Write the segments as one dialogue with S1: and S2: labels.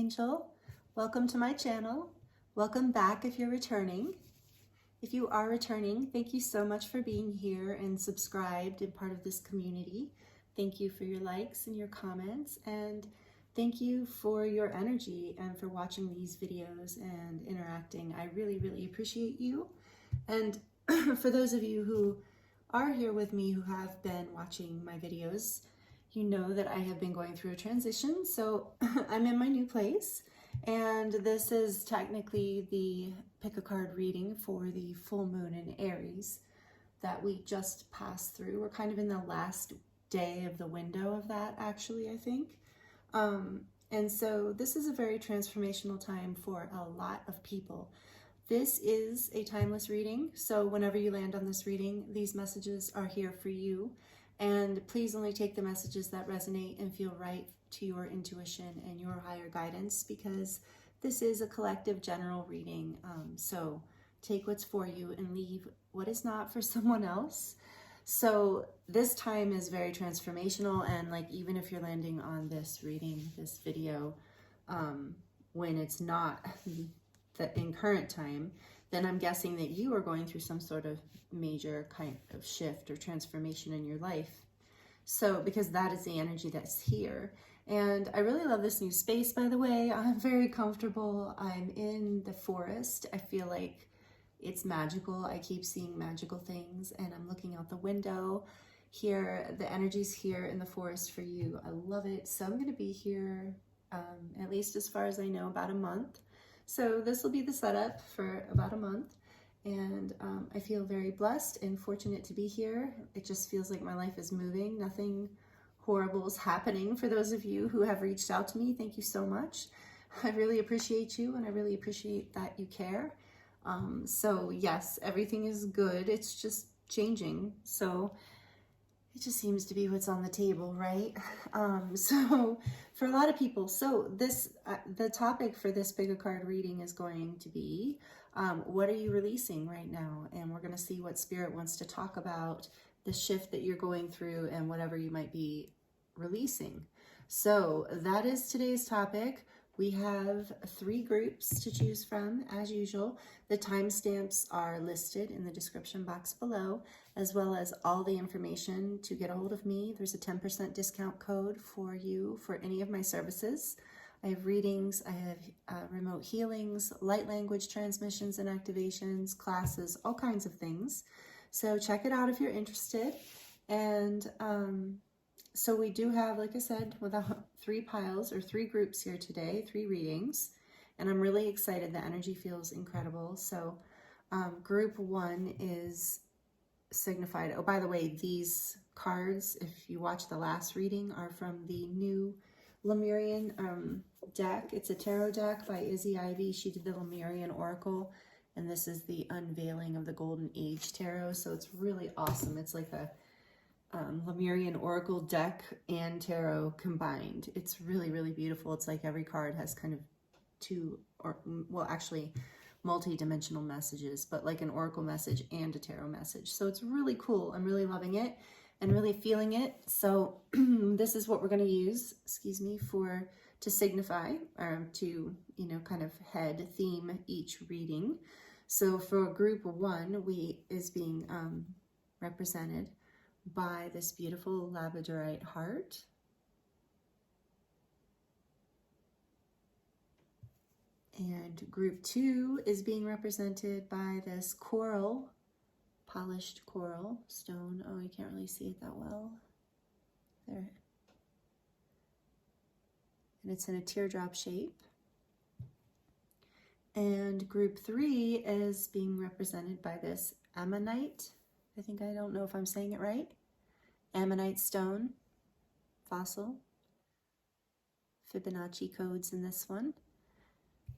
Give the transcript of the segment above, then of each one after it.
S1: Angel. Welcome to my channel. Welcome back if you're returning. If you are returning, thank you so much for being here and subscribed and part of this community. Thank you for your likes and your comments, and thank you for your energy and for watching these videos and interacting. I really, really appreciate you. And for those of you who are here with me who have been watching my videos, you know that I have been going through a transition. So I'm in my new place, and this is technically the pick a card reading for the full moon in Aries that we just passed through. We're kind of in the last day of the window of that, actually, I think. And so this is a very transformational time for a lot of people. This is a timeless reading, so whenever you land on this reading, these messages are here for you. And please only take the messages that resonate and feel right to your intuition and your higher guidance, because this is a collective general reading. So take what's for you and leave what is not for someone else. So this time is very transformational, and like even if you're landing on this reading, this video, when it's not in current time, then I'm guessing that you are going through some sort of major kind of shift or transformation in your life. So, because that is the energy that's here. And I really love this new space, by the way. I'm very comfortable. I'm in the forest. I feel like it's magical. I keep seeing magical things, and I'm looking out the window here. The energy's here in the forest for you. I love it. So I'm going to be here, at least as far as I know, about a month. So this will be the setup for about a month, and I feel very blessed and fortunate to be here. It just feels like my life is moving. Nothing horrible is happening. For those of you who have reached out to me, thank you so much. I really appreciate you, and I really appreciate that you care. So yes, everything is good. It's just changing. So it just seems to be what's on the table, right? So for a lot of people, so this the topic for this pick a card reading is going to be, what are you releasing right now? And we're going to see what Spirit wants to talk about, the shift that you're going through and whatever you might be releasing. So that is today's topic. We have 3 groups to choose from, as usual. The timestamps are listed in the description box below, as well as all the information to get a hold of me. There's a 10% discount code for you for any of my services. I have readings, I have remote healings, light language transmissions and activations, classes, all kinds of things. So check it out if you're interested. And so we do have, like I said, with 3 piles or 3 groups here today, 3 readings, and I'm really excited. The energy feels incredible. So group 1 is signified. Oh, by the way, these cards, if you watch the last reading, are from the new Lemurian deck. It's a tarot deck by Izzy Ivy. She did the Lemurian Oracle, and this is the unveiling of the Golden Age Tarot. So it's really awesome. It's like a Lemurian Oracle deck and tarot combined. It's really, really beautiful. It's like every card has kind of 2, or well, actually multi-dimensional messages, but like an oracle message and a tarot message. So it's really cool. I'm really loving it and really feeling it. So this is what we're going to use, excuse me, to signify, or to, you know, kind of head theme each reading. So for group 1, is being represented by this beautiful Labradolite heart. And group 2 is being represented by this coral, polished coral stone. Oh, you can't really see it that well. There. And it's in a teardrop shape. And group 3 is being represented by this Ammonite. I don't know if I'm saying it right. Ammonite stone, fossil. Fibonacci codes in this one.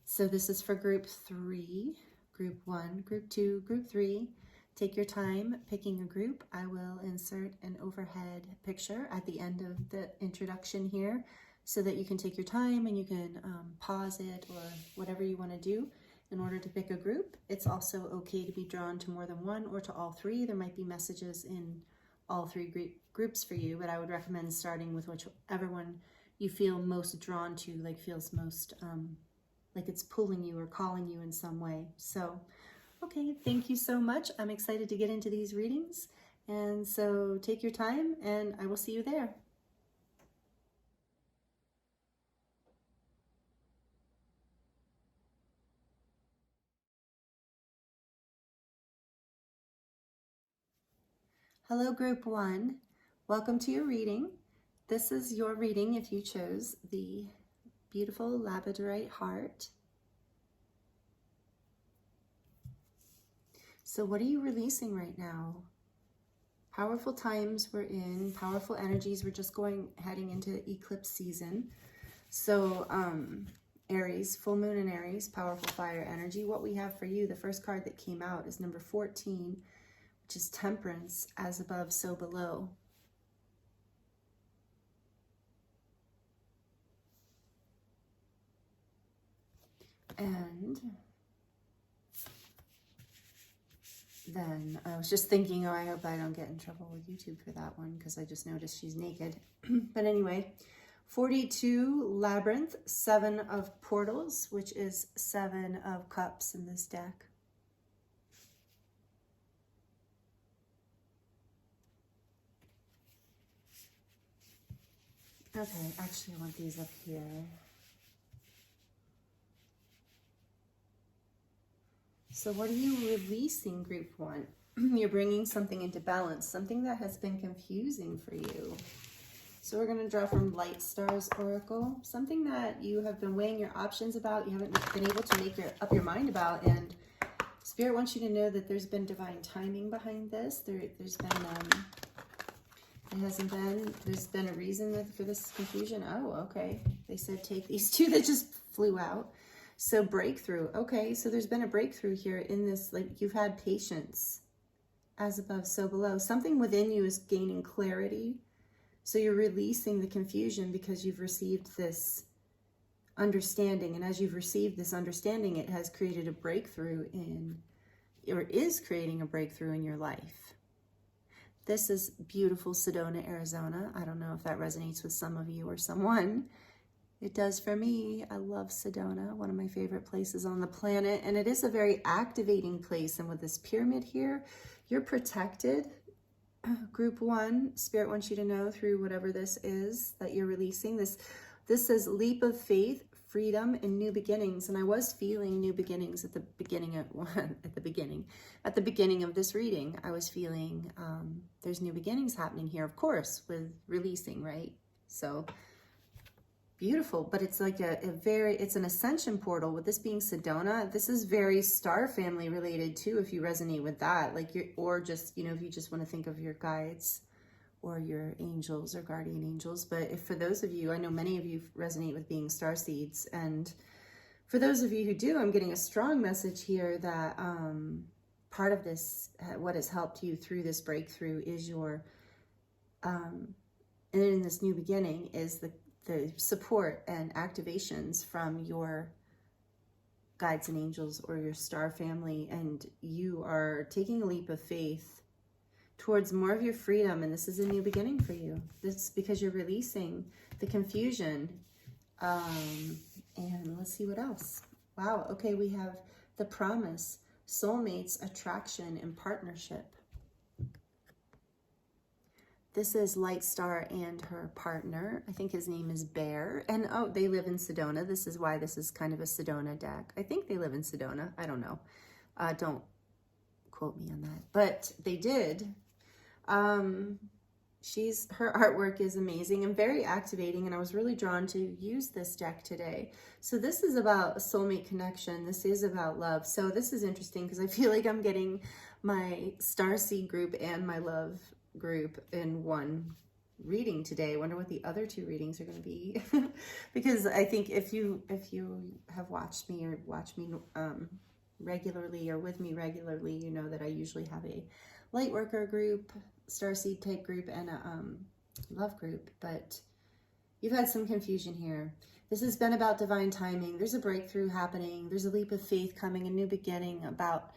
S1: So this is for group 3, group 1, group 2, group 3. Take your time picking a group. I will insert an overhead picture at the end of the introduction here so that you can take your time and you can pause it or whatever you want to do in order to pick a group. It's also okay to be drawn to more than one or to all 3. There might be messages in all 3 groups for you, but I would recommend starting with whichever one you feel most drawn to, like feels most like it's pulling you or calling you in some way. So, okay, thank you so much. I'm excited to get into these readings. And so take your time and I will see you there. Hello, Group 1. Welcome to your reading. This is your reading if you chose the beautiful Labradolite heart. So what are you releasing right now? Powerful times we're in, powerful energies. We're just heading into eclipse season. So Aries, full moon in Aries, powerful fire energy. What we have for you, the first card that came out is number 14, which is temperance, as above, so below. And then I was just thinking, oh, I hope I don't get in trouble with YouTube for that one because I just noticed she's naked. But anyway, 42 Labyrinth, 7 of Portals, which is 7 of Cups in this deck. Okay, actually I want these up here. So what are you releasing, Group 1? You're bringing something into balance, something that has been confusing for you. So we're going to draw from Light Stars Oracle, something that you have been weighing your options about, you haven't been able to make up your mind about, and Spirit wants you to know that there's been divine timing behind this. There's been a reason for this confusion. Oh, okay. They said take these two that just flew out. So breakthrough. Okay, so there's been a breakthrough here in this, like you've had patience, as above, so below. Something within you is gaining clarity. So you're releasing the confusion because you've received this understanding. And as you've received this understanding, it has created a breakthrough or is creating a breakthrough in your life. This is beautiful Sedona, Arizona. I don't know if that resonates with some of you or someone. It does for me. I love Sedona, one of my favorite places on the planet. And it is a very activating place. And with this pyramid here, you're protected. Group 1, Spirit wants you to know through whatever this is that you're releasing. This says leap of faith, freedom, and new beginnings. And I was feeling new beginnings at the beginning of this reading. I was feeling there's new beginnings happening here, of course, with releasing, right? So beautiful, but it's like it's an ascension portal. With this being Sedona, this is very star family related too, if you resonate with that, like or just, if you just want to think of your guides or your angels or guardian angels. But if for those of you, I know many of you resonate with being star seeds, and for those of you who do, I'm getting a strong message here that part of this, what has helped you through this breakthrough is your and in this new beginning is the support and activations from your guides and angels or your star family, and you are taking a leap of faith towards more of your freedom, and this is a new beginning for you. This is because you're releasing the confusion. And let's see what else. Wow, okay, we have the promise, soulmates, attraction, and partnership. This is Light Star and her partner. I think his name is Bear. And oh, they live in Sedona. This is why this is kind of a Sedona deck. I think they live in Sedona. I don't know. Don't quote me on that. But they did. Her artwork is amazing and very activating. And I was really drawn to use this deck today. So this is about a soulmate connection. This is about love. So this is interesting because I feel like I'm getting my Starseed group and my love group in one reading today. I wonder what the other two readings are going to be. Because I think if you have watched me or watch me regularly or with me regularly, you know that I usually have a light worker group, starseed type group, and a love group. But you've had some confusion here. This has been about divine timing. There's a breakthrough happening. There's a leap of faith coming, a new beginning about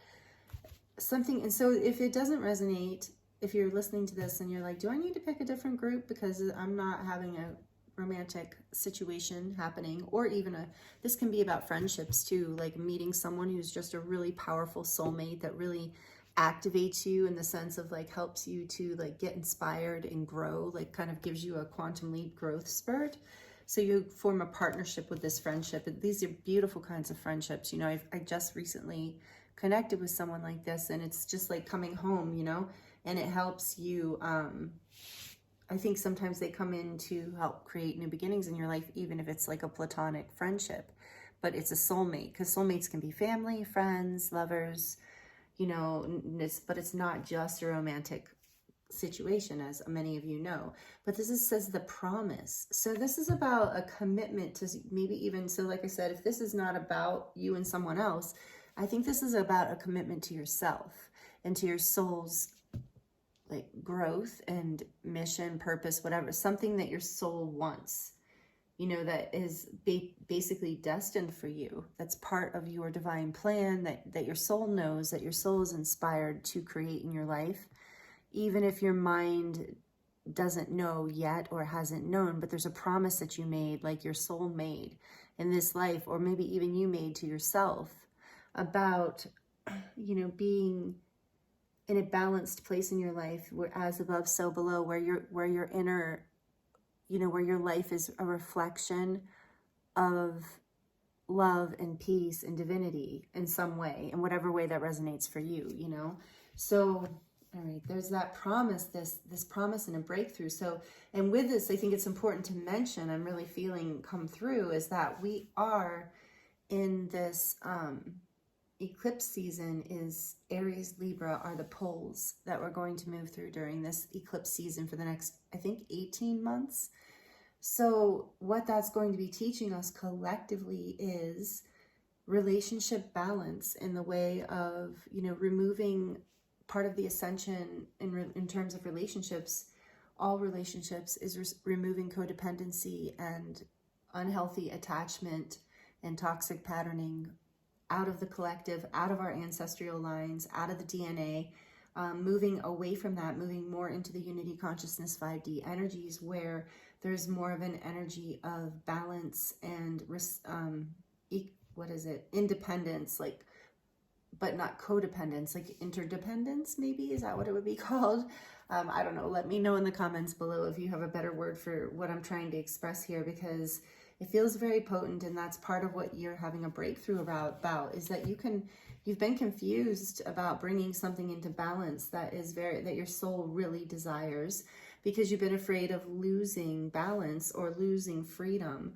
S1: something. And so if it doesn't resonate, if you're listening to this and you're like, do I need to pick a different group because I'm not having a romantic situation happening, or even this can be about friendships too, like meeting someone who's just a really powerful soulmate that really activates you in the sense of like helps you to like get inspired and grow, like kind of gives you a quantum leap growth spurt. So you form a partnership with this friendship. And these are beautiful kinds of friendships. You know, I just recently connected with someone like this, and it's just like coming home, you know, and it helps you. I think sometimes they come in to help create new beginnings in your life, even if it's like a platonic friendship, but it's a soulmate, because soulmates can be family, friends, lovers, you know, but it's not just a romantic situation, as many of you know. But says the promise. So this is about a commitment to maybe even, so like I said, if this is not about you and someone else, I think this is about a commitment to yourself and to your soul's like growth and mission, purpose, whatever, something that your soul wants, you know, that is basically destined for you. That's part of your divine plan that your soul knows, that your soul is inspired to create in your life, even if your mind doesn't know yet or hasn't known, but there's a promise that you made, like your soul made in this life, or maybe even you made to yourself about, you know, being in a balanced place in your life, where as above, so below, where your inner, you know, where your life is a reflection of love and peace and divinity in some way, in whatever way that resonates for you, you know. So, all right, there's that promise, this promise and a breakthrough. So, and with this, I think it's important to mention, I'm really feeling come through, is that we are in this eclipse season. Is Aries, Libra are the poles that we're going to move through during this eclipse season for the next, I think, 18 months. So what that's going to be teaching us collectively is relationship balance, in the way of, you know, removing part of the ascension in terms of relationships. All relationships is removing codependency and unhealthy attachment and toxic patterning out of the collective, out of our ancestral lines, out of the DNA, moving away from that, moving more into the unity consciousness 5D energies, where there's more of an energy of balance and independence, like, but not codependence, like interdependence, maybe, is that what it would be called? I don't know. Let me know in the comments below if you have a better word for what I'm trying to express here, because it feels very potent, and that's part of what you're having a breakthrough about is that you've been confused about bringing something into balance that your soul really desires, because you've been afraid of losing balance or losing freedom.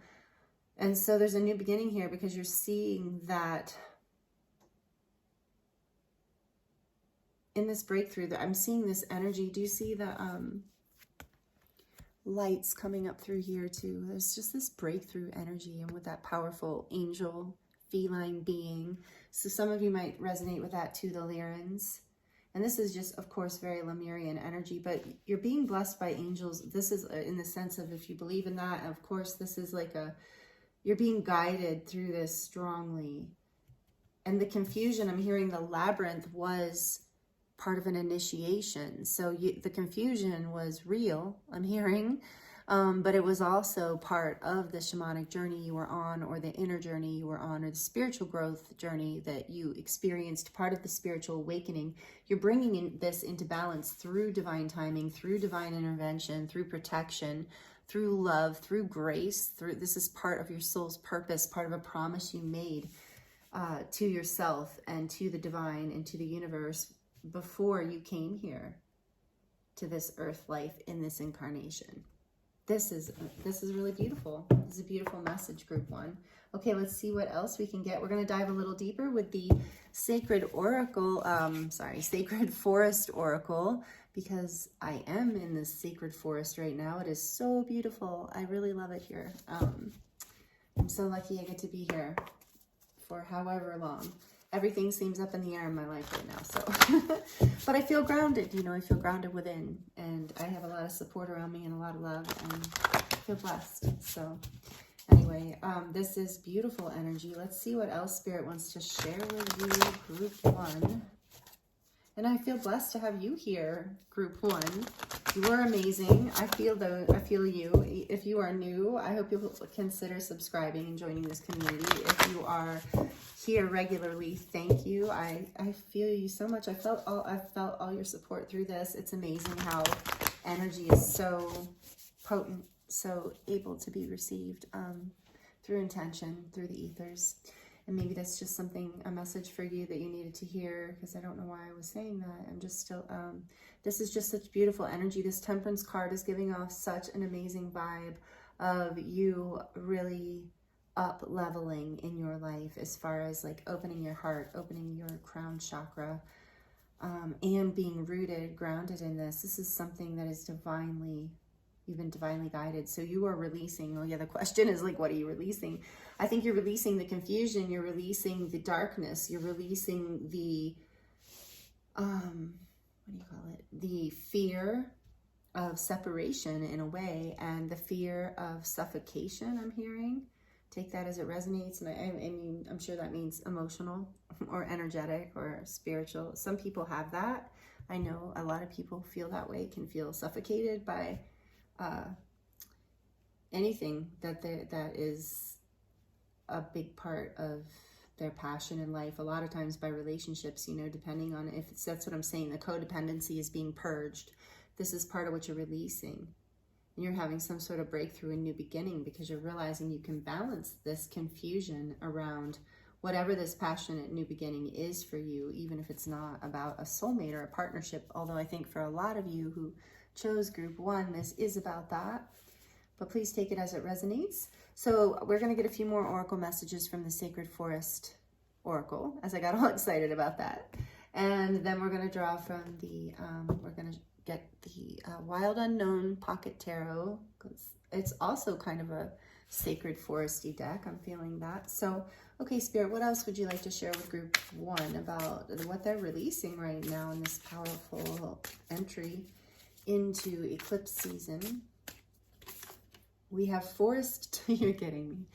S1: And so there's a new beginning here, because you're seeing that in this breakthrough, that I'm seeing this energy. Do you see the lights coming up through here too? There's just this breakthrough energy, and with that powerful angel feline being. So some of you might resonate with that too, the Lyrans. And this is just, of course, very Lemurian energy, but you're being blessed by angels. This is in the sense of, if you believe in that, and of course, this is like you're being guided through this strongly. And the confusion, I'm hearing the labyrinth was part of an initiation. So the confusion was real, I'm hearing, but it was also part of the shamanic journey you were on, or the inner journey you were on, or the spiritual growth journey that you experienced, part of the spiritual awakening. You're bringing this into balance through divine timing, through divine intervention, through protection, through love, through grace. This is part of your soul's purpose, part of a promise you made to yourself and to the divine and to the universe before you came here to this earth life in this incarnation. This is really beautiful. This is a beautiful message, group one. Okay, let's see what else we can get. We're going to dive a little deeper with the Sacred Oracle, Sacred Forest Oracle, because I am in this sacred forest right now. It is so beautiful. I really love it here. I'm so lucky I get to be here for however long. Everything seems up in the air in my life right now, so. But I feel grounded, you know, I feel grounded within, and I have a lot of support around me and a lot of love, and I feel blessed. So anyway, this is beautiful energy. Let's see what else Spirit wants to share with you, group one. And I feel blessed to have you here, group 1. You are amazing. I feel you. If you are new, I hope you'll consider subscribing and joining this community. If you are here regularly, thank you. I feel you so much. I've felt all your support through this. It's amazing how energy is so potent, so able to be received through intention, through the ethers. And maybe that's just a message for you that you needed to hear, because I don't know why I was saying that. I'm just still, this is just such beautiful energy. This Temperance card is giving off such an amazing vibe of you really up leveling in your life, as far as like opening your heart, opening your crown chakra, and being rooted, grounded in this. This is something that is you've been divinely guided. So you are releasing. Oh yeah, the question is like, what are you releasing? I think you're releasing the confusion, you're releasing the darkness, you're releasing the, the fear of separation in a way, and the fear of suffocation, I'm hearing. Take that as it resonates. And I mean, I'm sure that means emotional or energetic or spiritual. Some people have that. I know a lot of people feel that way, can feel suffocated by anything that is a big part of their passion in life. A lot of times by relationships, you know, depending on if it's, that's what I'm saying, the codependency is being purged. This is part of what you're releasing. And you're having some sort of breakthrough and new beginning, because you're realizing you can balance this confusion around whatever this passionate new beginning is for you, even if it's not about a soulmate or a partnership. Although I think for a lot of you who chose group 1, this is about that. But please take it as it resonates. So we're going to get a few more oracle messages from the Sacred Forest Oracle, as I got all excited about that. And then we're going to draw from the, we're going to get the Wild Unknown Pocket Tarot, because it's also kind of a sacred foresty deck. I'm feeling that. So, okay, Spirit, what else would you like to share with group 1 about what they're releasing right now in this powerful entry into eclipse season? We have Forest, you're getting me,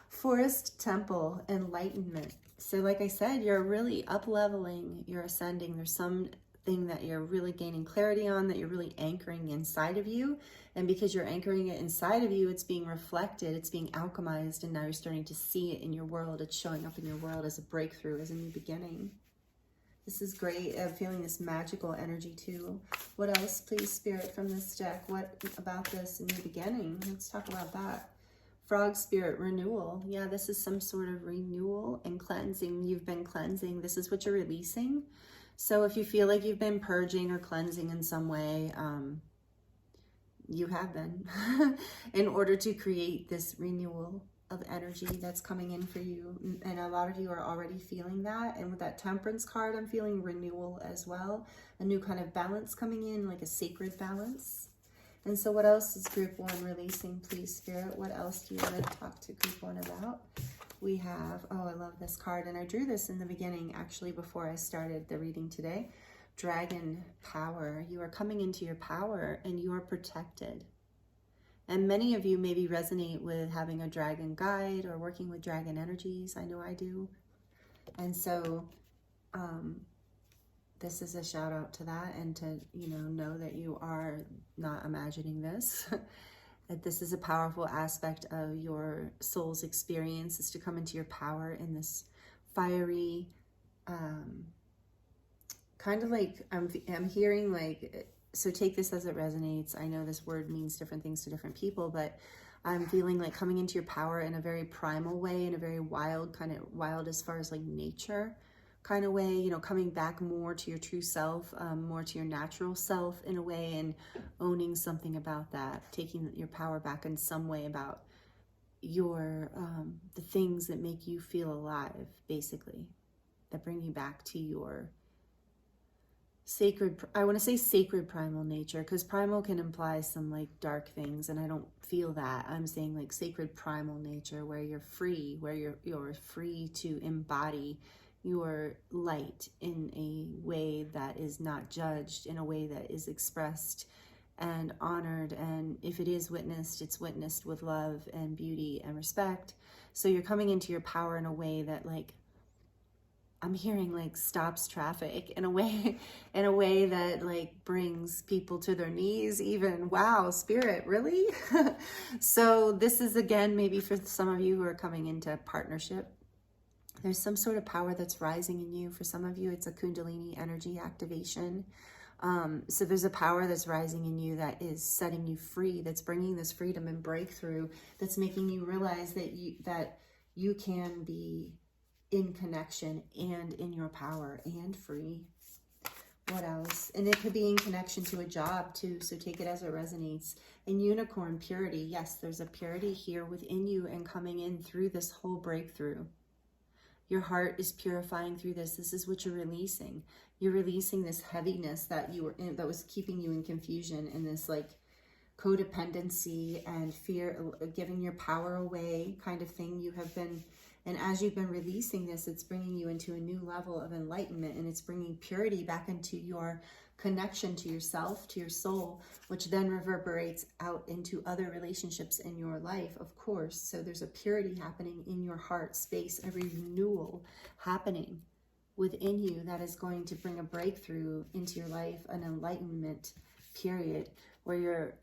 S1: Forest Temple Enlightenment. So like I said, you're really up-leveling, you're ascending. There's something that you're really gaining clarity on, that you're really anchoring inside of you. And because you're anchoring it inside of you, it's being reflected, it's being alchemized, and now you're starting to see it in your world. It's showing up in your world as a breakthrough, as a new beginning. This is great. I'm feeling this magical energy too. What else, please, Spirit, from this deck? What about this new beginning? Let's talk about that. Frog Spirit, renewal. Yeah, this is some sort of renewal and cleansing. You've been cleansing. This is what you're releasing. So if you feel like you've been purging or cleansing in some way, you have been, in order to create this renewal of energy that's coming in for you. And a lot of you are already feeling that. And with that Temperance card, I'm feeling renewal as well. A new kind of balance coming in, like a sacred balance. And so what else is group 1 releasing, please, Spirit? What else do you want to talk to group 1 about? We have, oh, I love this card. And I drew this in the beginning, actually, before I started the reading today. Dragon power. You are coming into your power, and you are protected. And many of you maybe resonate with having a dragon guide or working with dragon energies. I know I do. And so this is a shout out to that, and to, you know that you are not imagining this. That this is a powerful aspect of your soul's experience, is to come into your power in this fiery, kind of like, I'm hearing like, so take this as it resonates. I know this word means different things to different people, but I'm feeling like coming into your power in a very primal way, in a very wild, kind of wild as far as like nature kind of way, you know, coming back more to your true self, more to your natural self in a way, and owning something about that, taking your power back in some way about your, the things that make you feel alive, basically, that bring you back to your sacred, I want to say sacred primal nature, because primal can imply some like dark things, and I don't feel that. I'm saying like sacred primal nature, where you're free, where you're free to embody your light in a way that is not judged, in a way that is expressed and honored, and if it is witnessed, it's witnessed with love and beauty and respect. So you're coming into your power in a way that like I'm hearing like stops traffic in a way, in a way that like brings people to their knees even. Wow, Spirit, really? So this is again, maybe for some of you who are coming into partnership, there's some sort of power that's rising in you. For some of you, it's a Kundalini energy activation. So there's a power that's rising in you that is setting you free, that's bringing this freedom and breakthrough, that's making you realize that you can be in connection and in your power and free. What else? And it could be in connection to a job too, so take it as it resonates. And unicorn, purity. Yes, there's a purity here within you and coming in through this whole breakthrough. Your heart is purifying through this. This is what you're releasing. You're releasing this heaviness that you were in, that was keeping you in confusion, and this like codependency and fear, giving your power away kind of thing. You have been, and as you've been releasing this, it's bringing you into a new level of enlightenment, and it's bringing purity back into your connection to yourself, to your soul, which then reverberates out into other relationships in your life, of course. So there's a purity happening in your heart space, a renewal happening within you that is going to bring a breakthrough into your life, an enlightenment period where you're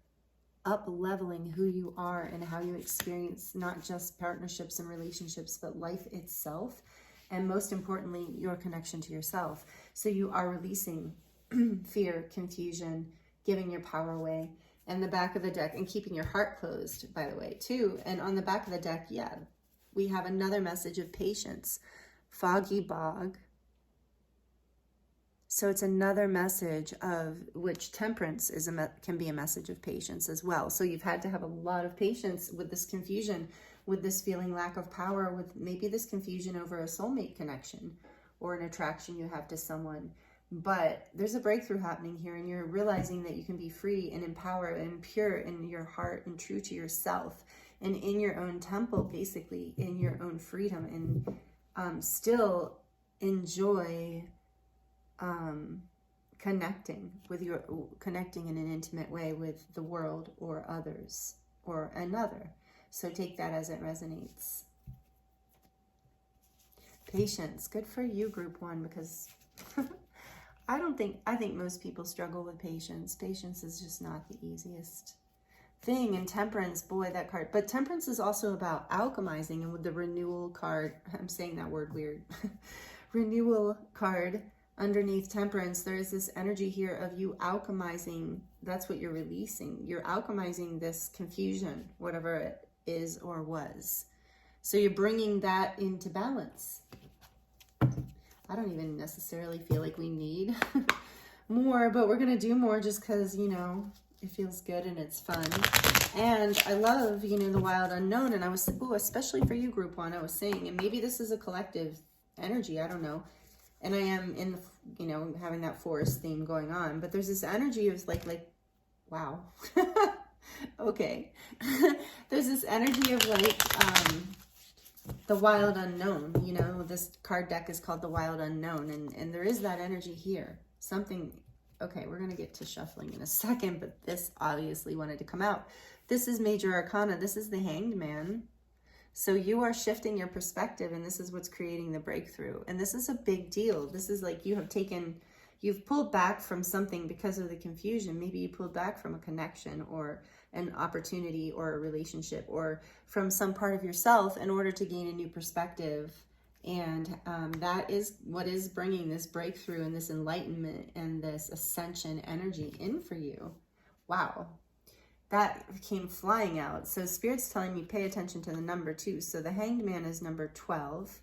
S1: up leveling who you are and how you experience not just partnerships and relationships, but life itself. And most importantly, your connection to yourself. So you are releasing fear, confusion, giving your power away. And the back of the deck, and keeping your heart closed, by the way, too. And on the back of the deck, yeah, we have another message of patience. Foggy bog. So it's another message of which temperance is can be a message of patience as well. So you've had to have a lot of patience with this confusion, with this feeling lack of power, with maybe this confusion over a soulmate connection or an attraction you have to someone. But there's a breakthrough happening here, and you're realizing that you can be free and empowered and pure in your heart and true to yourself and in your own temple, basically in your own freedom, and still enjoy connecting in an intimate way with the world or others or another. So take that as it resonates. Patience, good for you, group one, because I think most people struggle with patience. Patience is just not the easiest thing. And temperance, boy, that card. But temperance is also about alchemizing, and with the renewal card, I'm saying that word weird. Renewal card underneath temperance, there is this energy here of you alchemizing. That's what you're releasing. You're alchemizing this confusion, whatever it is or was. So you're bringing that into balance. I don't even necessarily feel like we need more, but we're going to do more just because, you know, it feels good and it's fun. And I love, you know, the wild unknown. And I was, especially for you, group one, I was saying, and maybe this is a collective energy, I don't know. And I am in, you know, having that forest theme going on, but there's this energy of like, wow. Okay. There's this energy of like, the wild unknown, you know, this card deck is called the wild unknown, and there is that energy here. Something, okay, we're going to get to shuffling in a second, but this obviously wanted to come out. This is major arcana. This is the Hanged Man. So you are shifting your perspective, and this is what's creating the breakthrough. And this is a big deal. This is like you've pulled back from something because of the confusion. Maybe you pulled back from a connection or an opportunity or a relationship or from some part of yourself in order to gain a new perspective. And that is what is bringing this breakthrough and this enlightenment and this ascension energy in for you. Wow. That came flying out. So Spirit's telling me pay attention to the number 2. So the Hanged Man is number 12,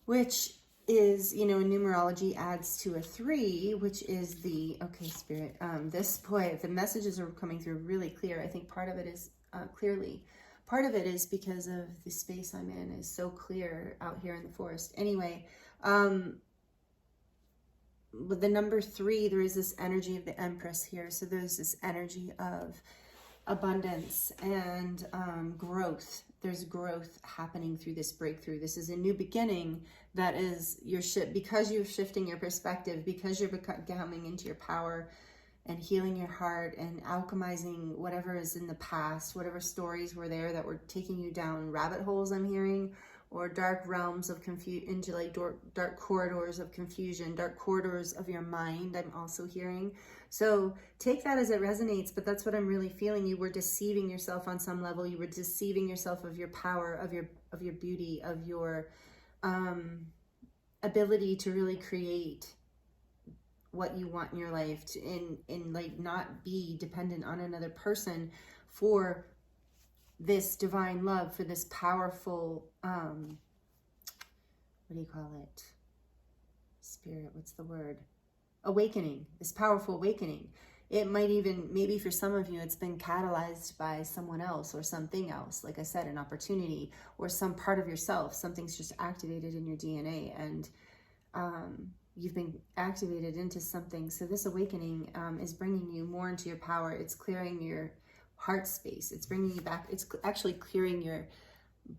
S1: which is, you know, in numerology adds to a 3, which is the, okay, Spirit, the messages are coming through really clear. I think part of it is part of it is because of the space I'm in is so clear out here in the forest. Anyway, with the number 3, there is this energy of the Empress here. So there's this energy of abundance and growth. There's growth happening through this breakthrough. This is a new beginning that is your because you're shifting your perspective, because you're coming into your power and healing your heart and alchemizing whatever is in the past, whatever stories were there that were taking you down rabbit holes, I'm hearing, or dark realms of confusion, into like dark corridors of confusion, dark corridors of your mind, I'm also hearing. So take that as it resonates, but that's what I'm really feeling. You were deceiving yourself on some level. You were deceiving yourself of your power, of your beauty, of your ability to really create what you want in your life, and like not be dependent on another person for this divine love, for this powerful, what do you call it? Spirit, what's the word? Awakening, this powerful awakening. It might even, maybe for some of you, it's been catalyzed by someone else or something else. Like I said, an opportunity or some part of yourself. Something's just activated in your DNA, and you've been activated into something. So this awakening is bringing you more into your power. It's clearing your heart space. It's bringing you back. It's actually clearing your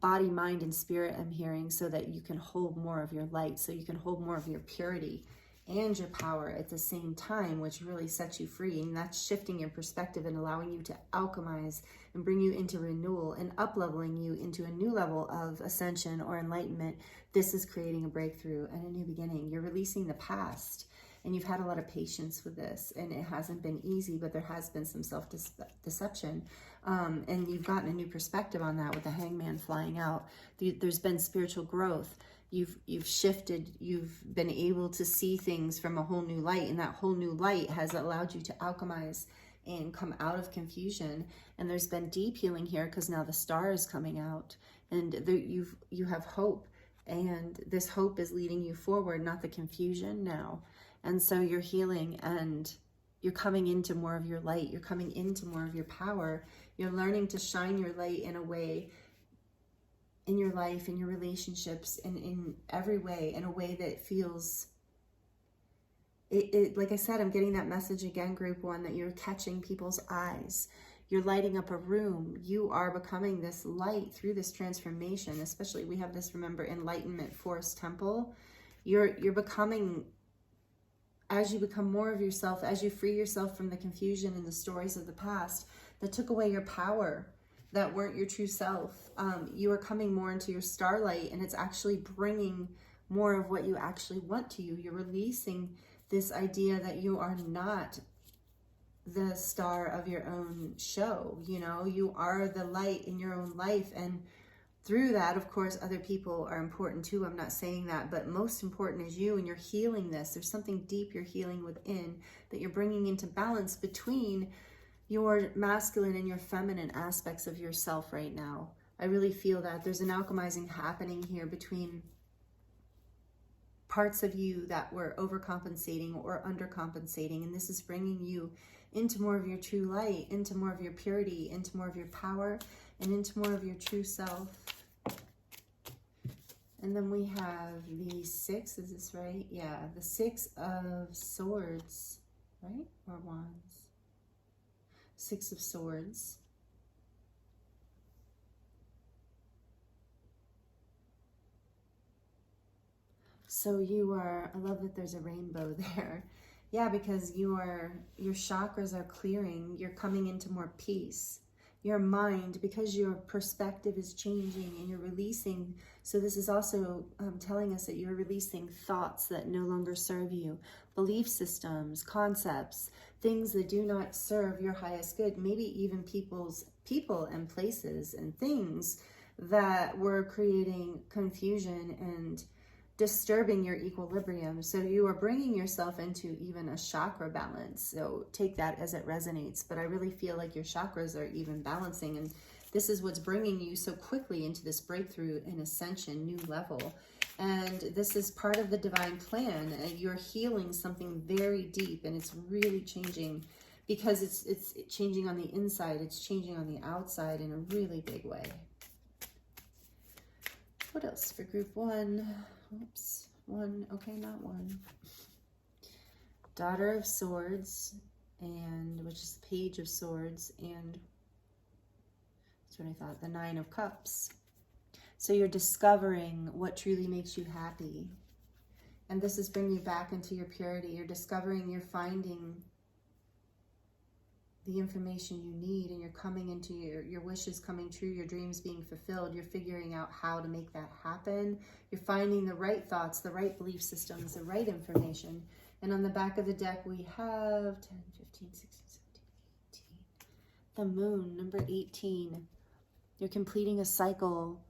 S1: body, mind, and spirit, I'm hearing, so that you can hold more of your light, so you can hold more of your purity and your power at the same time, which really sets you free. And that's shifting your perspective and allowing you to alchemize and bring you into renewal and up-leveling you into a new level of ascension or enlightenment. This is creating a breakthrough and a new beginning. You're releasing the past. And you've had a lot of patience with this, and it hasn't been easy, but there has been some self-deception. And you've gotten a new perspective on that with the hangman flying out. There's been spiritual growth. You've shifted. You've been able to see things from a whole new light, and that whole new light has allowed you to alchemize and come out of confusion. And there's been deep healing here, because now the star is coming out, and you have hope, and this hope is leading you forward, not the confusion now. And so you're healing, and you're coming into more of your light. You're coming into more of your power. You're learning to shine your light in a way, in your life, in your relationships, and in every way, in a way that feels, like I said, I'm getting that message again, group one, that you're catching people's eyes. You're lighting up a room. You are becoming this light through this transformation. Especially, we have this, remember, enlightenment force temple. You're becoming, as you become more of yourself, as you free yourself from the confusion and the stories of the past that took away your power, that weren't your true self, you are coming more into your starlight, and it's actually bringing more of what you actually want to you. You're releasing this idea that you are not the star of your own show. You know, you are the light in your own life, and through that, of course, other people are important too. I'm not saying that, but most important is you, and you're healing this. There's something deep you're healing within that you're bringing into balance between your masculine and your feminine aspects of yourself right now. I really feel that there's an alchemizing happening here between parts of you that were overcompensating or undercompensating, and this is bringing you into more of your true light, into more of your purity, into more of your power, and into more of your true self. And then we have the 6, is this right? Yeah, the 6 of Swords, right? Or Wands. 6 of Swords. So you are, I love that there's a rainbow there. Yeah, because your chakras are clearing. You're coming into more peace. Your mind, because your perspective is changing and you're releasing. So this is also telling us that you're releasing thoughts that no longer serve you, belief systems, concepts, things that do not serve your highest good, maybe even people and places and things that were creating confusion and disturbing your equilibrium. So you are bringing yourself into even a chakra balance. So take that as it resonates. But I really feel like your chakras are even balancing. And this is what's bringing you so quickly into this breakthrough and ascension, new level. And this is part of the divine plan. You're healing something very deep, and it's really changing, because it's changing on the inside. It's changing on the outside in a really big way. What else for group 1? Oops, 1, okay, not 1. Daughter of Swords, and which is the Page of Swords, and that's what I thought, the 9 of Cups. So you're discovering what truly makes you happy. And this is bringing you back into your purity. You're discovering, you're finding the information you need, and you're coming into your wishes coming true, your dreams being fulfilled. You're figuring out how to make that happen. You're finding the right thoughts, the right belief systems, the right information. And on the back of the deck, we have 10, 15, 16, 17, 18. The moon, number 18. You're completing a cycle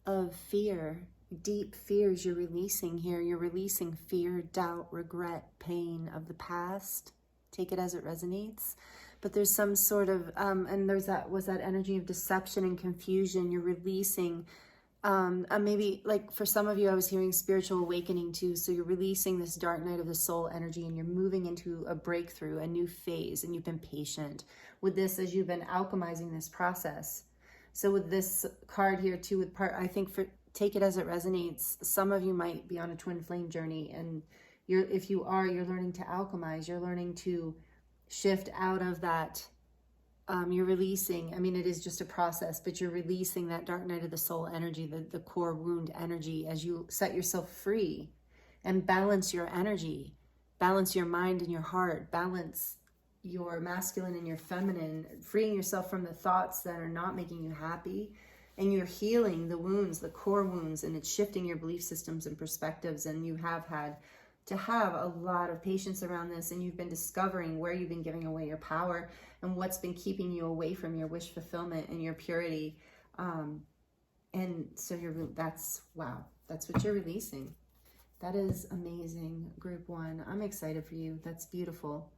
S1: of fear, deep fears you're releasing here. You're releasing fear, doubt, regret, pain of the past. Take it as it resonates. But there's some sort of, and was that energy of deception and confusion. You're releasing, maybe like for some of you, I was hearing spiritual awakening too. So you're releasing this dark night of the soul energy, and you're moving into a breakthrough, a new phase, and you've been patient with this as you've been alchemizing this process. So with this card here too, with part, I think for take it as it resonates, some of you might be on a twin flame journey, and if you are, you're learning to alchemize, you're learning to shift out of that. You're releasing, I mean, it is just a process, but you're releasing that dark night of the soul energy, the core wound energy, as you set yourself free and balance your energy, balance your mind and your heart, balance your masculine and your feminine, freeing yourself from the thoughts that are not making you happy, and you're healing the wounds, the core wounds, and it's shifting your belief systems and perspectives. And you have had to have a lot of patience around this, and you've been discovering where you've been giving away your power and what's been keeping you away from your wish fulfillment and your purity. And so that's what you're releasing. That is amazing, group one. I'm excited for you. That's beautiful.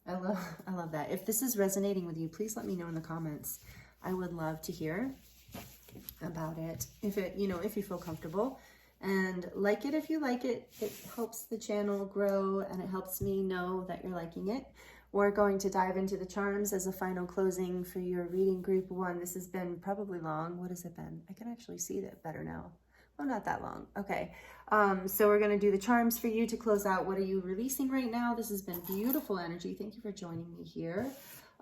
S1: I love that. If this is resonating with you, please let me know in the comments. I would love to hear about it. If you feel comfortable, and like it if you like it. It helps the channel grow, and it helps me know that you're liking it. We're going to dive into the charms as a final closing for your reading, group one. This has been probably long. What has it been? I can actually see that better now. Oh, not that long. Okay. So we're going to do the charms for you to close out. What are you releasing right now? This has been beautiful energy. Thank you for joining me here.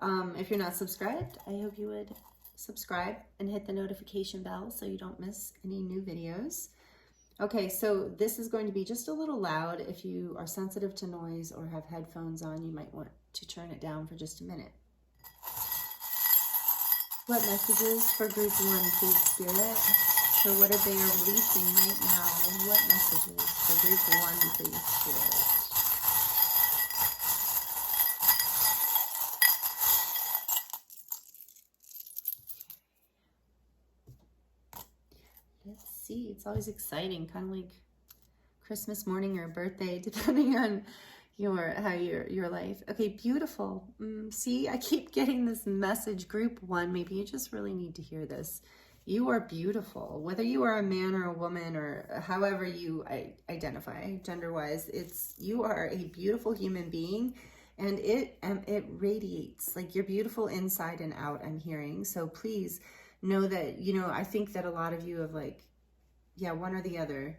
S1: If you're not subscribed, I hope you would subscribe and hit the notification bell so you don't miss any new videos. Okay, so this is going to be just a little loud. If you are sensitive to noise or have headphones on, you might want to turn it down for just a minute. What messages for group one, please, Spirit? So what are they releasing right now? And what messages for group one, please, Spirit? Let's see. It's always exciting, kind of like Christmas morning or birthday, depending on your life. Okay, beautiful. See, I keep getting this message, group one. Maybe you just really need to hear this. You are beautiful, whether you are a man or a woman or however you identify gender-wise. You are a beautiful human being, and it radiates. Like, you're beautiful inside and out, I'm hearing. So please know that, I think that a lot of you have one or the other.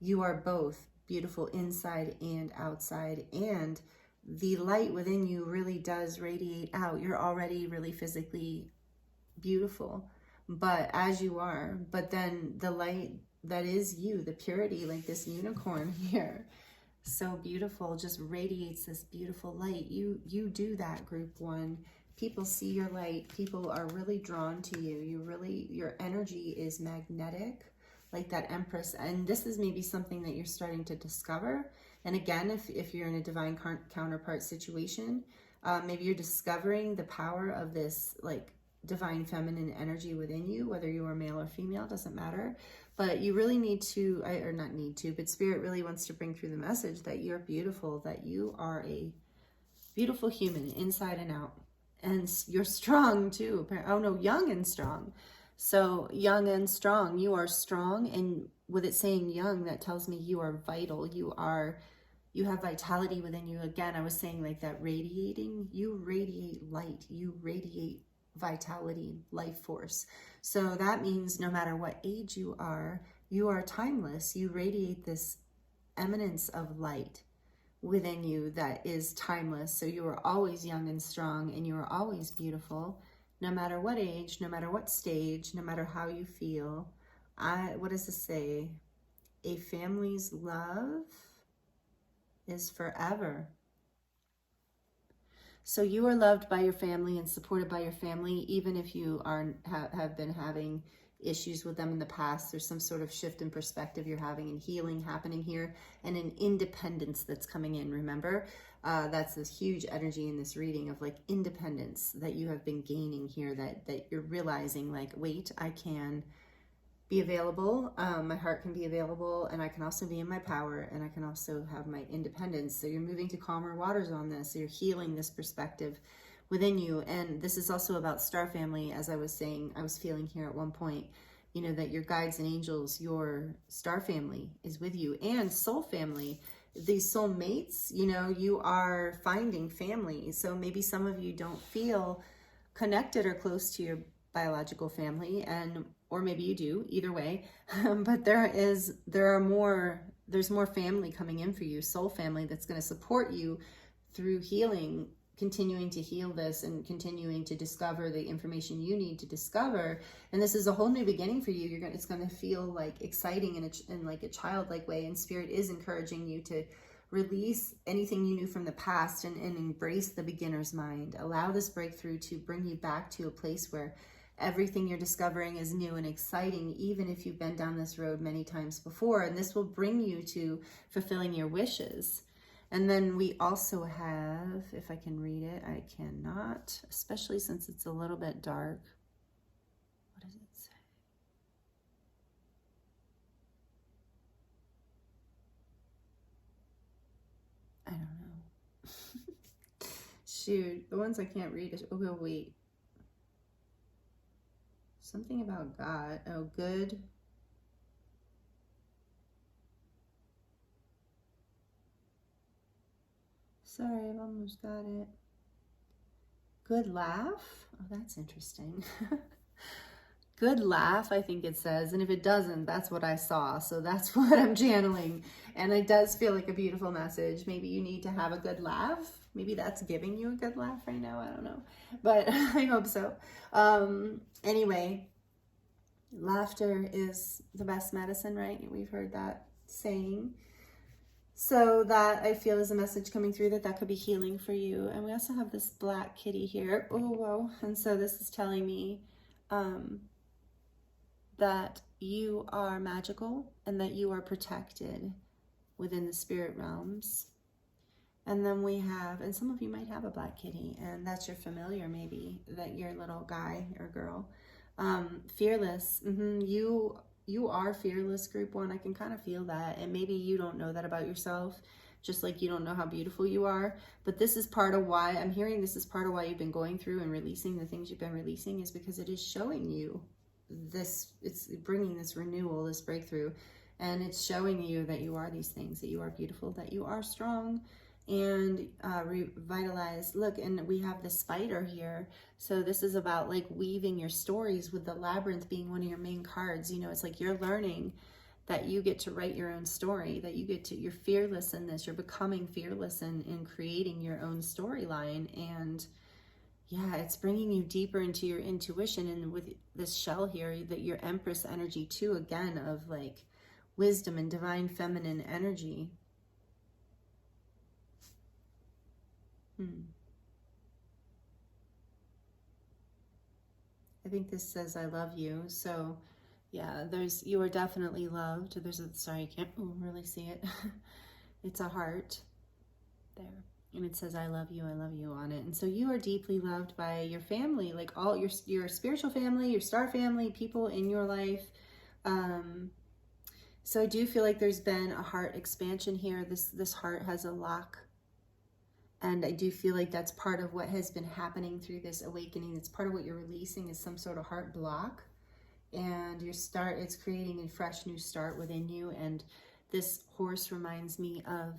S1: You are both beautiful inside and outside, and the light within you really does radiate out. You're already really physically beautiful, but as you are, but then the light that is you, the purity, like this unicorn here, so beautiful, just radiates this beautiful light. You do that, group one. People see your light. People are really drawn to you. Your energy is magnetic, like that Empress. And this is maybe something that you're starting to discover. And again, if you're in a divine counterpart situation, maybe you're discovering the power of this divine feminine energy within you, whether you are male or female, doesn't matter. But you really need to, or not need to, but Spirit really wants to bring through the message that you're beautiful, that you are a beautiful human inside and out. And you're strong too. Oh no, young and strong. So young and strong, you are strong, and with it saying young, that tells me you are vital. You have vitality within you. Again, I was saying like that radiating, you radiate light, you radiate vitality, life force. So that means no matter what age you are timeless. You radiate this eminence of light within you that is timeless. So you are always young and strong, and you are always beautiful. No matter what age, no matter what stage, no matter how you feel. What does this say? A family's love is forever. So you are loved by your family and supported by your family, even if you have been having issues with them in the past. There's some sort of shift in perspective you're having, and healing happening here, and an independence that's coming in. Remember, that's this huge energy in this reading of like independence that you have been gaining here, that you're realizing like, wait, I can be available. My heart can be available, and I can also be in my power, and I can also have my independence. So you're moving to calmer waters on this. So you're healing this perspective within you. And this is also about star family. As I was saying, I was feeling here at one point, you know, that your guides and angels, your star family is with you, and soul family. These soul mates, you know, you are finding family. So maybe some of you don't feel connected or close to your biological family, and or maybe you do, either way. But there's more family coming in for you, soul family, that's going to support you through healing, continuing to heal this and continuing to discover the information you need to discover. And this is a whole new beginning for you. It's going to feel like exciting in like a childlike way, and Spirit is encouraging you to release anything you knew from the past and embrace the beginner's mind. Allow this breakthrough to bring you back to a place where everything you're discovering is new and exciting, even if you've been down this road many times before. And this will bring you to fulfilling your wishes. And then we also have, if I can read it, I cannot, especially since it's a little bit dark. What does it say? I don't know. Shoot, the ones I can't read is, oh, wait. Something about God. Oh, good. Sorry, I've almost got it. Good laugh. Oh, that's interesting. Good laugh, I think it says. And if it doesn't, that's what I saw. So that's what I'm channeling. And it does feel like a beautiful message. Maybe you need to have a good laugh. Maybe that's giving you a good laugh right now. I don't know. But I hope so. Anyway, laughter is the best medicine, right? We've heard that saying. So that, I feel, is a message coming through that could be healing for you. And we also have this black kitty here. Oh, whoa. And so this is telling me that you are magical and that you are protected within the spirit realms. And then we have, and some of you might have a black kitty, and that's your familiar, maybe, that your little guy or girl. Fearless. You are fearless, group one. I can kind of feel that. And maybe you don't know that about yourself, just like you don't know how beautiful you are. But this is part of why I'm hearing this is part of why you've been going through and releasing the things you've been releasing, is because it is showing you this, it's bringing this renewal, this breakthrough. And it's showing you that you are these things, that you are beautiful, that you are strong and revitalized. Look, and we have the spider here. So this is about like weaving your stories, with the labyrinth being one of your main cards. You know, it's like you're learning that you get to write your own story, that you're fearless in this. You're becoming fearless in creating your own storyline. And yeah, it's bringing you deeper into your intuition. And with this shell here, that your Empress energy too, again, of like wisdom and divine feminine energy. I think this says I love you. So yeah, you are definitely loved. Sorry, you can't really see it. It's a heart there. And it says I love you on it. And so you are deeply loved by your family, like all your spiritual family, your star family, people in your life. So I do feel like there's been a heart expansion here. This heart has a lock. And I do feel like that's part of what has been happening through this awakening. It's part of what you're releasing, is some sort of heart block. And it's creating a fresh new start within you. And this horse reminds me of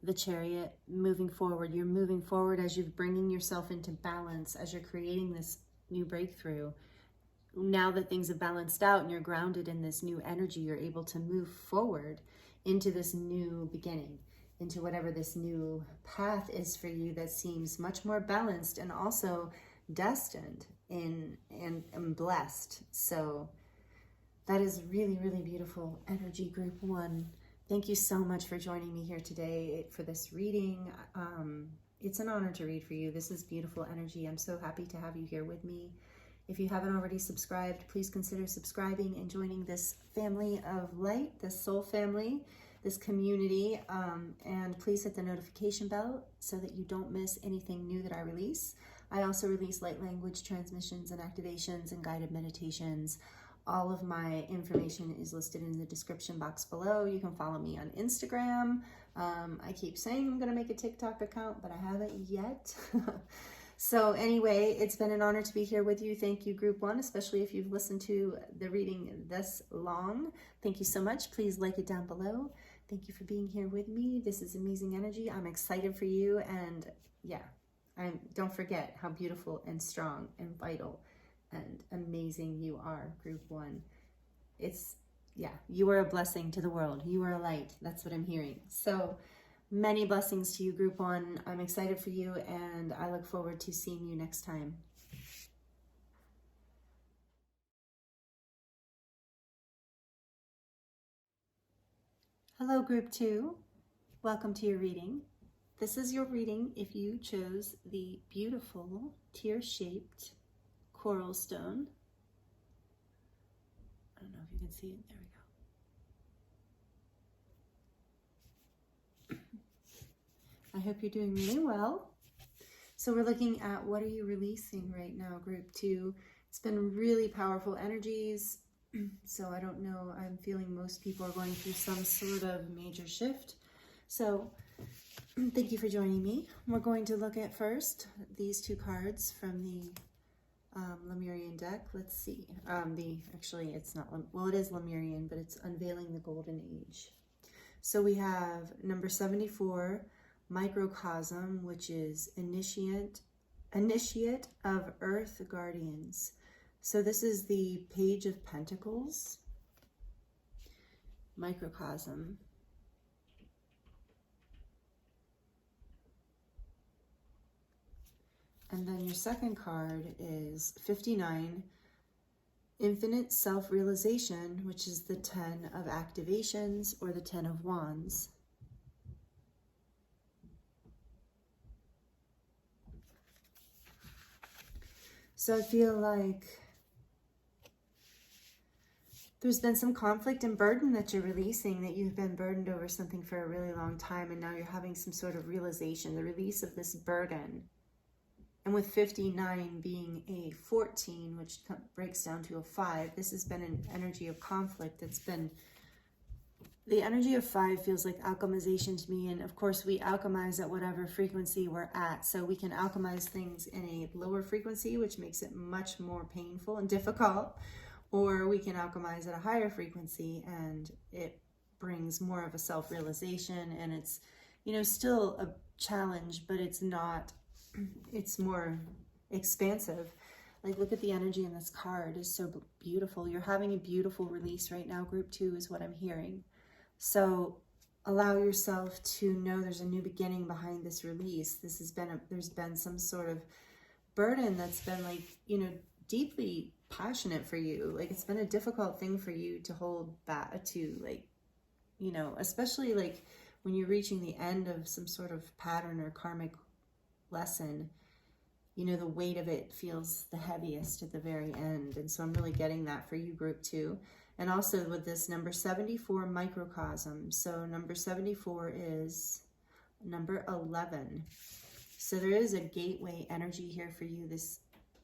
S1: the Chariot, moving forward. You're moving forward as you're bringing yourself into balance, as you're creating this new breakthrough. Now that things have balanced out and you're grounded in this new energy, you're able to move forward into this new beginning, into whatever this new path is for you, that seems much more balanced and also destined and blessed. So that is really, really beautiful energy, group one. Thank you so much for joining me here today for this reading. It's an honor to read for you. This is beautiful energy. I'm so happy to have you here with me. If you haven't already subscribed, please consider subscribing and joining this family of light, this soul family, this community, and please hit the notification bell so that you don't miss anything new that I release. I also release light language transmissions and activations and guided meditations. All of my information is listed in the description box below. You can follow me on Instagram. I keep saying I'm going to make a TikTok account, but I haven't yet. So anyway, it's been an honor to be here with you. Thank you, Group 1, especially if you've listened to the reading this long. Thank you so much. Please like it down below. Thank you for being here with me. This is amazing energy. I'm excited for you. And yeah, don't forget how beautiful and strong and vital and amazing you are, Group 1. You are a blessing to the world. You are a light. That's what I'm hearing. So many blessings to you, Group 1. I'm excited for you, and I look forward to seeing you next time. Hello, Group 2. Welcome to your reading. This is your reading if you chose the beautiful tear-shaped coral stone. I don't know if you can see it. There we go. I hope you're doing really well. So we're looking at what are you releasing right now, Group 2. It's been really powerful energies. So I don't know, I'm feeling most people are going through some sort of major shift. So thank you for joining me. We're going to look at first these two cards from the Lemurian deck. Let's see. Actually, it's not, well, it is Lemurian, but it's Unveiling the Golden Age. So we have number 74, Microcosm, which is Initiate of Earth Guardians. So this is the Page of Pentacles, Microcosm. And then your second card is 59, Infinite Self-Realization, which is the 10 of Activations or the 10 of Wands. So I feel like there's been some conflict and burden that you're releasing, that you've been burdened over something for a really long time, and now you're having some sort of realization, the release of this burden. And with 59 being a 14, which breaks down to a 5, this has been an energy of conflict that's been, the energy of 5 feels like alchemization to me. And of course we alchemize at whatever frequency we're at. So we can alchemize things in a lower frequency, which makes it much more painful and difficult. Or we can alchemize at a higher frequency and it brings more of a self-realization, and it's, you know, still a challenge, but it's not, it's more expansive. Like, look at the energy in this card. It's so beautiful. You're having a beautiful release right now, Group 2, is what I'm hearing. So allow yourself to know there's a new beginning behind this release. This has been there's been some sort of burden that's been, like, you know, deeply passionate for you. Like, it's been a difficult thing for you to hold back to, like, you know, especially like when you're reaching the end of some sort of pattern or karmic lesson, you know, the weight of it feels the heaviest at the very end. And so I'm really getting that for you, Group 2. And also with this number 74, Microcosm. So number 74 is number 11. So there is a gateway energy here for you. This,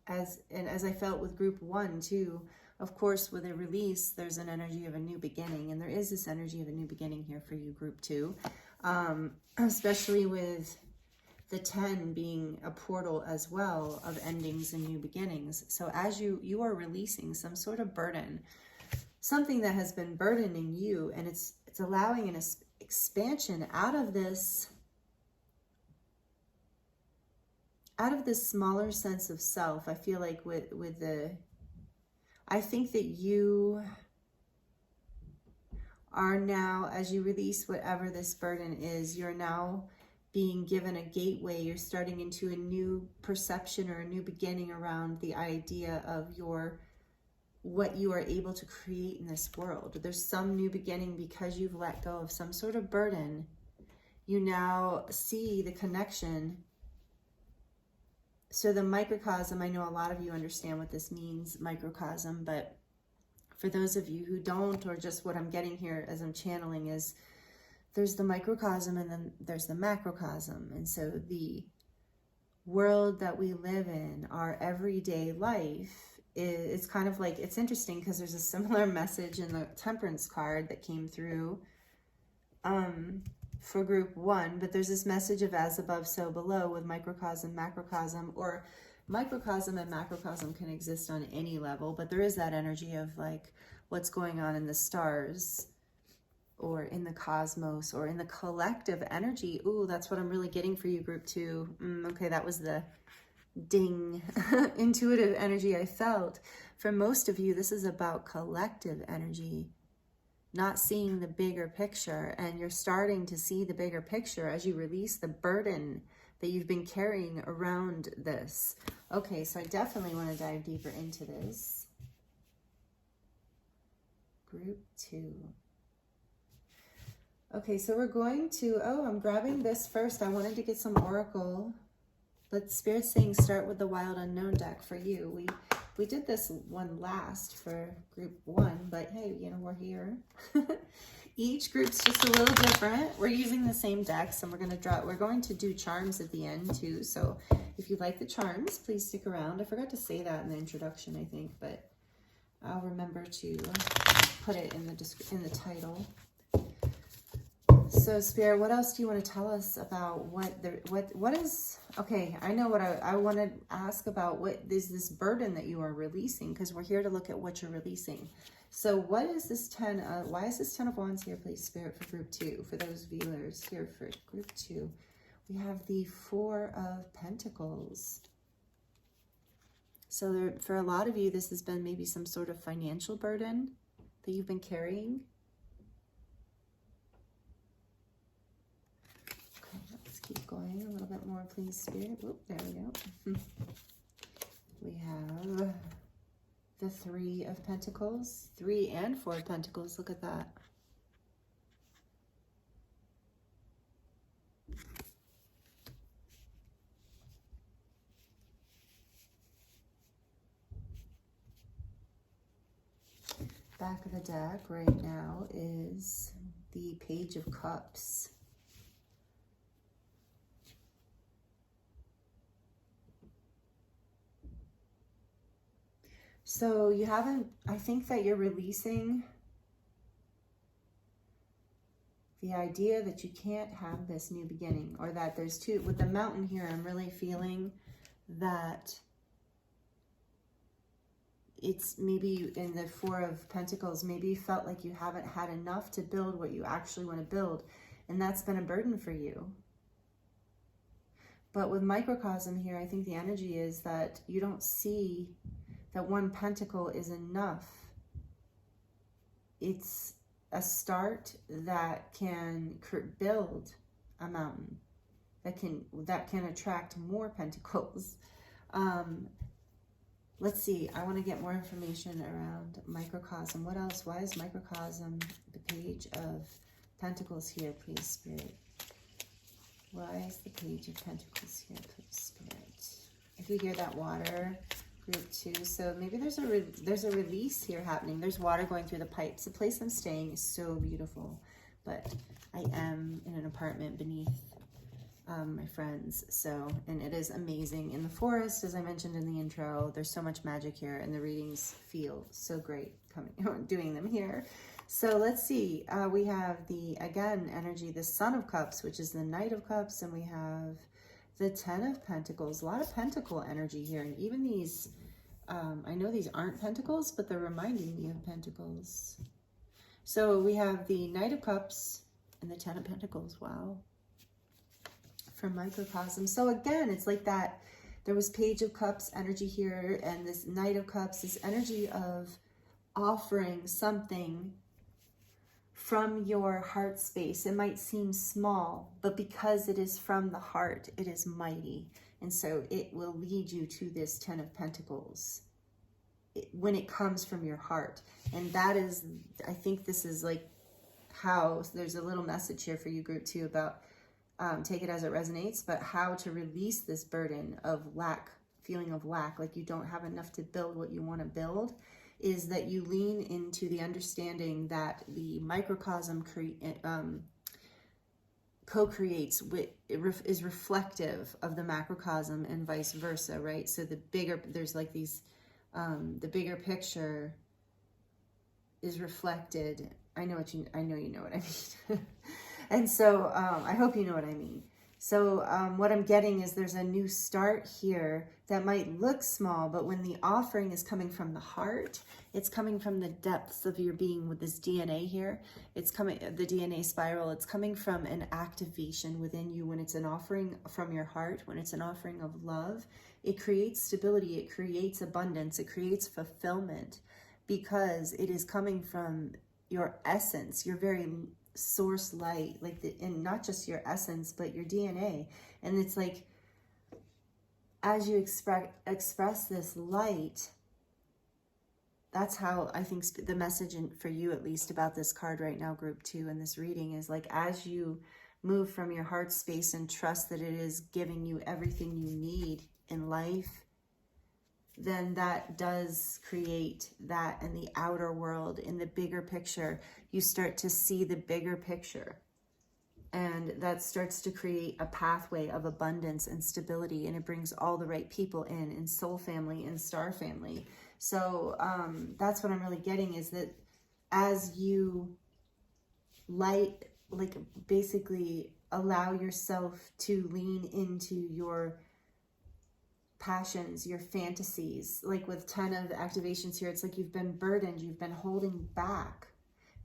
S1: as I felt with Group 1 too, of course, with a release, there's an energy of a new beginning. And there is this energy of a new beginning here for you, Group 2. Especially with the 10 being a portal as well of endings and new beginnings. So as you are releasing some sort of burden, something that has been burdening you, and it's allowing an expansion out of this smaller sense of self. I feel like I think that you are now, as you release whatever this burden is, you're now being given a gateway. You're starting into a new perception or a new beginning around the idea of what you are able to create in this world. There's some new beginning because you've let go of some sort of burden. You now see the connection So the microcosm, I know a lot of you understand what this means, microcosm, but for those of you who don't, or just what I'm getting here as I'm channeling is, there's the microcosm and then there's the macrocosm. And so the world that we live in, our everyday life, it's kind of like, it's interesting because there's a similar message in the temperance card that came through for group 1, but there's this message of as above, so below, with microcosm, macrocosm, or microcosm and macrocosm can exist on any level, but there is that energy of like what's going on in the stars or in the cosmos or in the collective energy. Ooh, that's what I'm really getting for you, group 2. Okay, that was the ding intuitive energy I felt. For most of you, this is about collective energy, not seeing the bigger picture, and you're starting to see the bigger picture as you release the burden that you've been carrying around this. Okay, so I definitely want to dive deeper into this. Group 2. Okay, so we're going to, I'm grabbing this first. I wanted to get some oracle, but Spirit's saying start with the Wild Unknown deck for you. We did this one last for group 1, but hey, you know, we're here. Each group's just a little different. We're using the same decks, and we're going to do charms at the end too. So if you like the charms, please stick around. I forgot to say that in the introduction, I think, but I'll remember to put it in the title. So Spirit, what else do you want to tell us about what is, okay, I know what I want to ask about. What is this burden that you are releasing? Because we're here to look at what you're releasing. So what is this why is this 10 of Wands here, please, Spirit, for group 2? For those viewers here for group 2, we have the 4 of Pentacles. So for a lot of you, this has been maybe some sort of financial burden that you've been carrying. Keep going a little bit more, please, Spirit. Oop, there we go. We have the 3 of Pentacles, 3 and 4 of Pentacles. Look at that. Back of the deck right now is the Page of Cups. So you haven't, I think that you're releasing the idea that you can't have this new beginning, or that there's two, with the mountain here, I'm really feeling that it's maybe in the 4 of Pentacles, maybe you felt like you haven't had enough to build what you actually want to build, and that's been a burden for you. But with microcosm here, I think the energy is that you don't see that 1 pentacle is enough. It's a start that can build a mountain, that can attract more pentacles. Let's see, I want to get more information around microcosm. What else? Why is microcosm the Page of Pentacles here, please, Spirit? Why is the Page of Pentacles here, please, Spirit? If you hear that water, group 2, so maybe there's a release here happening. There's water going through the pipes. The place I'm staying is so beautiful, but I am in an apartment beneath my friends, so, and it is amazing in the forest, as I mentioned in the intro. There's so much magic here, and the readings feel so great doing them here. So let's see, we have the, again, energy, the Son of Cups, which is the Knight of Cups, and we have the 10 of Pentacles. A lot of pentacle energy here, and even these, I know these aren't pentacles, but they're reminding me of pentacles. So we have the Knight of Cups and the 10 of Pentacles. Wow. For microcosm. So again, it's like that, there was Page of Cups energy here, and this Knight of Cups, this energy of offering something from your heart space. It might seem small, but because it is from the heart, it is mighty. And so it will lead you to this 10 of Pentacles when it comes from your heart. And that is, I think this is like how, there's a little message here for you, group 2, about take it as it resonates, but how to release this burden of lack feeling of lack, like you don't have enough to build what you want to build, is that you lean into the understanding that the microcosm co-creates with, is reflective of the macrocosm and vice versa, right? So the bigger, there's like these, the bigger picture is reflected. I know you know what I mean. And so I hope you know what I mean. So what I'm getting is there's a new start here that might look small, but when the offering is coming from the heart, it's coming from the depths of your being with this DNA here. It's coming, the DNA spiral, it's coming from an activation within you when it's an offering from your heart, when it's an offering of love. It creates stability, it creates abundance, it creates fulfillment, because it is coming from your essence, your very source light, like and not just your essence, but your DNA. And it's like, as you express this light, that's how I think the message for you, at least, about this card right now, group 2, in this reading, is like, as you move from your heart space and trust that it is giving you everything you need in life, then that does create that in the outer world, in the bigger picture. You start to see the bigger picture, and that starts to create a pathway of abundance and stability, and it brings all the right people in soul family and star family. So that's what I'm really getting, is that as you basically allow yourself to lean into your passions, your fantasies, like with 10 of the activations here, it's like you've been burdened, you've been holding back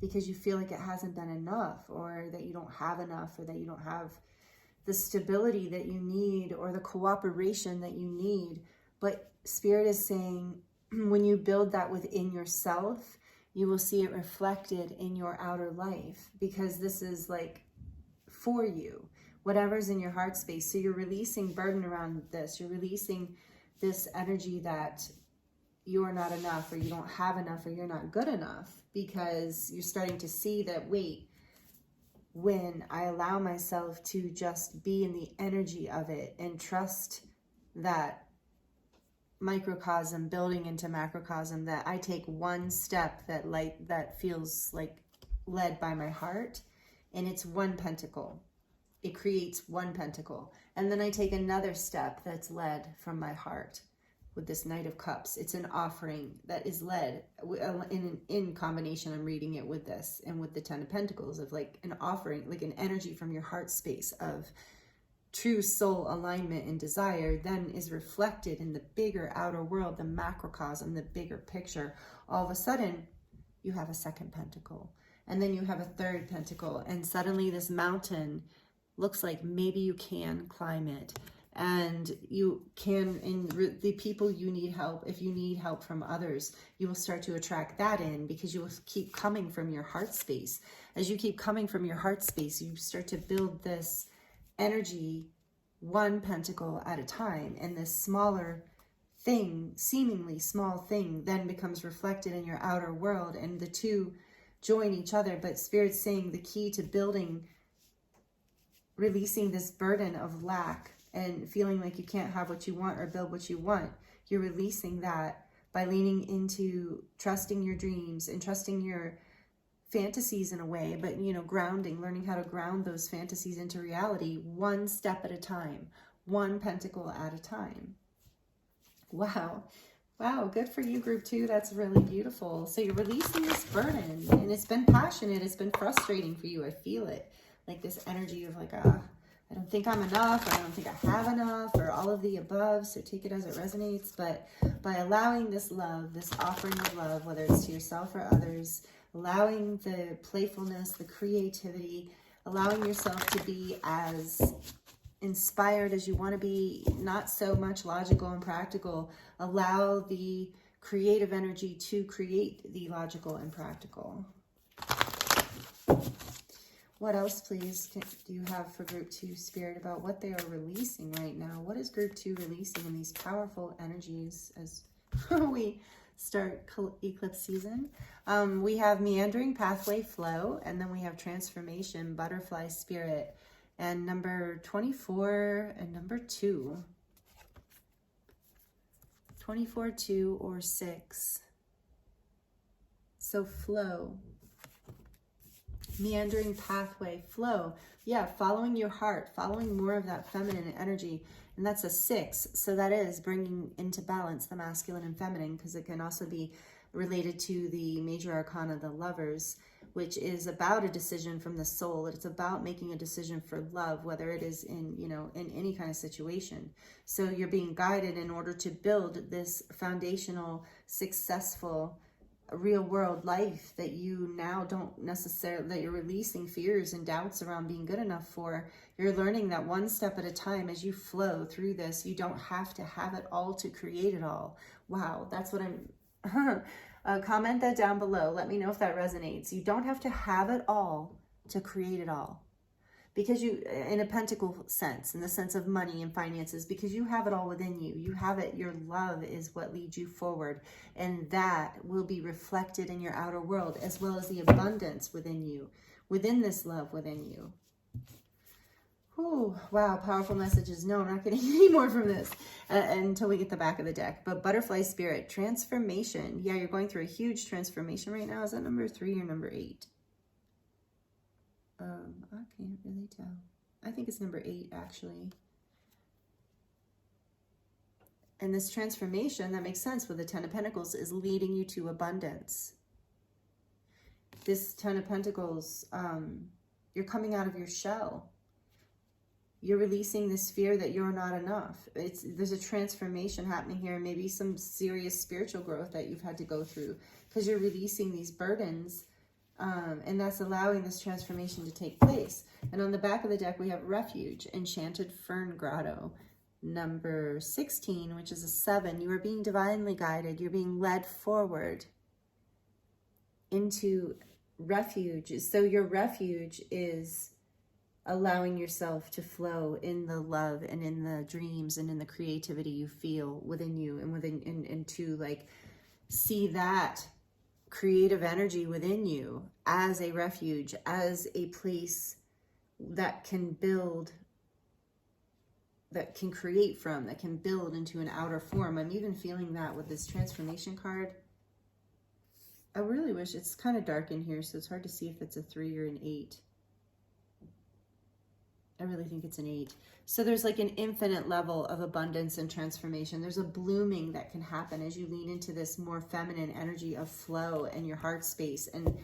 S1: because you feel like it hasn't been enough, or that you don't have enough, or that you don't have the stability that you need, or the cooperation that you need. But Spirit is saying, when you build that within yourself, you will see it reflected in your outer life, because this is like for you, whatever's in your heart space. So you're releasing burden around this. You're releasing this energy that you're not enough, or you don't have enough, or you're not good enough, because you're starting to see that, wait, when I allow myself to just be in the energy of it and trust that microcosm building into macrocosm, that I take one step that feels like led by my heart, and it's one pentacle. It creates one pentacle. And then I take another step that's led from my heart with this Knight of Cups. It's an offering that is led in combination. I'm reading it with this and with the 10 of Pentacles, of like an offering, like an energy from your heart space of true soul alignment and desire, then is reflected in the bigger outer world, the macrocosm, the bigger picture. All of a sudden, you have a second pentacle, and then you have a third pentacle, and suddenly this mountain looks like maybe you can climb it, and you can, and the people you need help, if you need help from others, you will start to attract that in, because you will keep coming from your heart space. As you keep coming from your heart space, you start to build this energy, one pentacle at a time, and this smaller thing, seemingly small thing, then becomes reflected in your outer world, and the two join each other. But Spirit's saying the key to building, releasing this burden of lack and feeling like you can't have what you want or build what you want, you're releasing that by leaning into trusting your dreams and trusting your fantasies in a way, but, you know, grounding, learning how to ground those fantasies into reality, one step at a time, one pentacle at a time. Wow. Wow, good for you, group 2. That's really beautiful. So you're releasing this burden, and it's been passionate, it's been frustrating for you. I feel it, like this energy of like, I don't think I'm enough, or I don't think I have enough, or all of the above. So take it as it resonates. But by allowing this love, this offering of love, whether it's to yourself or others, allowing the playfulness, the creativity, allowing yourself to be as inspired as you want to be, not so much logical and practical. Allow the creative energy to create the logical and practical. What else, please, do you have for group 2, Spirit, about what they are releasing right now? What is group 2 releasing in these powerful energies as we start eclipse season? We have meandering pathway, flow, and then we have transformation, butterfly, spirit, and number 24 and number 2. 24, 2, or 6. So flow. Meandering pathway, flow. Yeah, following your heart, following more of that feminine energy. And that's a 6. So that is bringing into balance the masculine and feminine, because it can also be related to the major arcana, the Lovers, which is about a decision from the soul. It's about making a decision for love, whether it is in, you know, in any kind of situation. So you're being guided in order to build this foundational, successful, real world life that you now don't necessarily, that you're releasing fears and doubts around being good enough for. You're learning that one step at a time as you flow through this. You don't have to have it all to create it all. Wow, that's what I'm comment that down below. Let me know if that resonates. You don't have to have it all to create it all. Because you, in a pentacle sense, in the sense of money and finances, because you have it all within you. You have it. Your love is what leads you forward. And that will be reflected in your outer world, as well as the abundance within you, within this love within you. Ooh, wow, powerful messages. No, I'm not getting any more from this until we get the back of the deck. But butterfly spirit, transformation. Yeah, you're going through a huge transformation right now. Is that number 3 or number 8? I can't really tell. I think it's number 8, actually. And this transformation, that makes sense with the 10 of Pentacles, is leading you to abundance. This 10 of Pentacles, you're coming out of your shell. You're releasing this fear that you're not enough. There's a transformation happening here, maybe some serious spiritual growth that you've had to go through, because you're releasing these burdens. And that's allowing this transformation to take place. And on the back of the deck, we have Refuge, Enchanted Fern Grotto. Number 16, which is a 7. You are being divinely guided. You're being led forward into refuge. So your refuge is allowing yourself to flow in the love and in the dreams and in the creativity you feel within you, and to like see that creative energy within you as a refuge, as a place that can build, that can create from, that can build into an outer form. I'm even feeling that with this transformation card. I really wish, it's kind of dark in here, so it's hard to see if it's a 3 or an 8. I really think it's an 8. So there's like an infinite level of abundance and transformation. There's a blooming that can happen as you lean into this more feminine energy of flow and your heart space and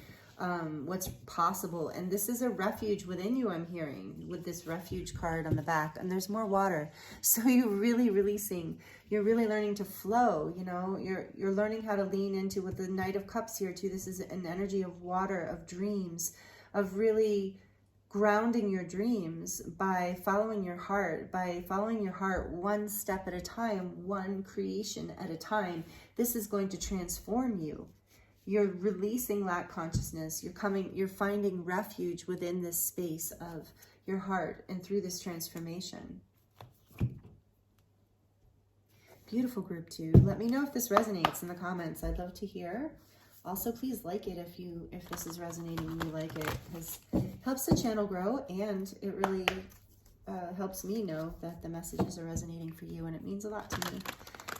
S1: what's possible. And this is a refuge within you, I'm hearing, with this refuge card on the back. And there's more water. So you're really releasing. You're really learning to flow, you know. You're learning how to lean into, with the Knight of Cups here too. This is an energy of water, of dreams, of really grounding your dreams by following your heart, one step at a time, one creation at a time. This is going to transform you. You're releasing lack consciousness. You're finding refuge within this space of your heart and through this transformation. Beautiful, group 2. Let me know if this resonates in the comments. I'd love to hear. Also, please like it if this is resonating and you like it, because it helps the channel grow, and it really helps me know that the messages are resonating for you, and it means a lot to me.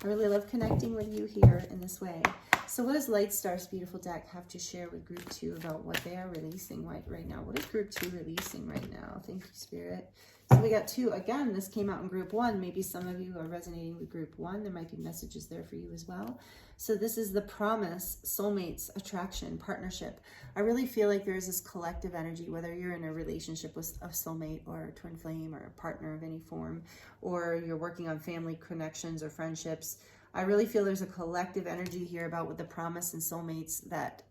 S1: I really love connecting with you here in this way. So what does Light Star's beautiful deck have to share with group 2 about what they are releasing right now? What is group 2 releasing right now? Thank you, Spirit. So we got 2. Again, this came out in group 1. Maybe some of you are resonating with group 1. There might be messages there for you as well. So this is the promise, soulmates, attraction, partnership. I really feel like there's this collective energy, whether you're in a relationship with a soulmate or a twin flame or a partner of any form, or you're working on family connections or friendships. I really feel there's a collective energy here about with the promise and soulmates, that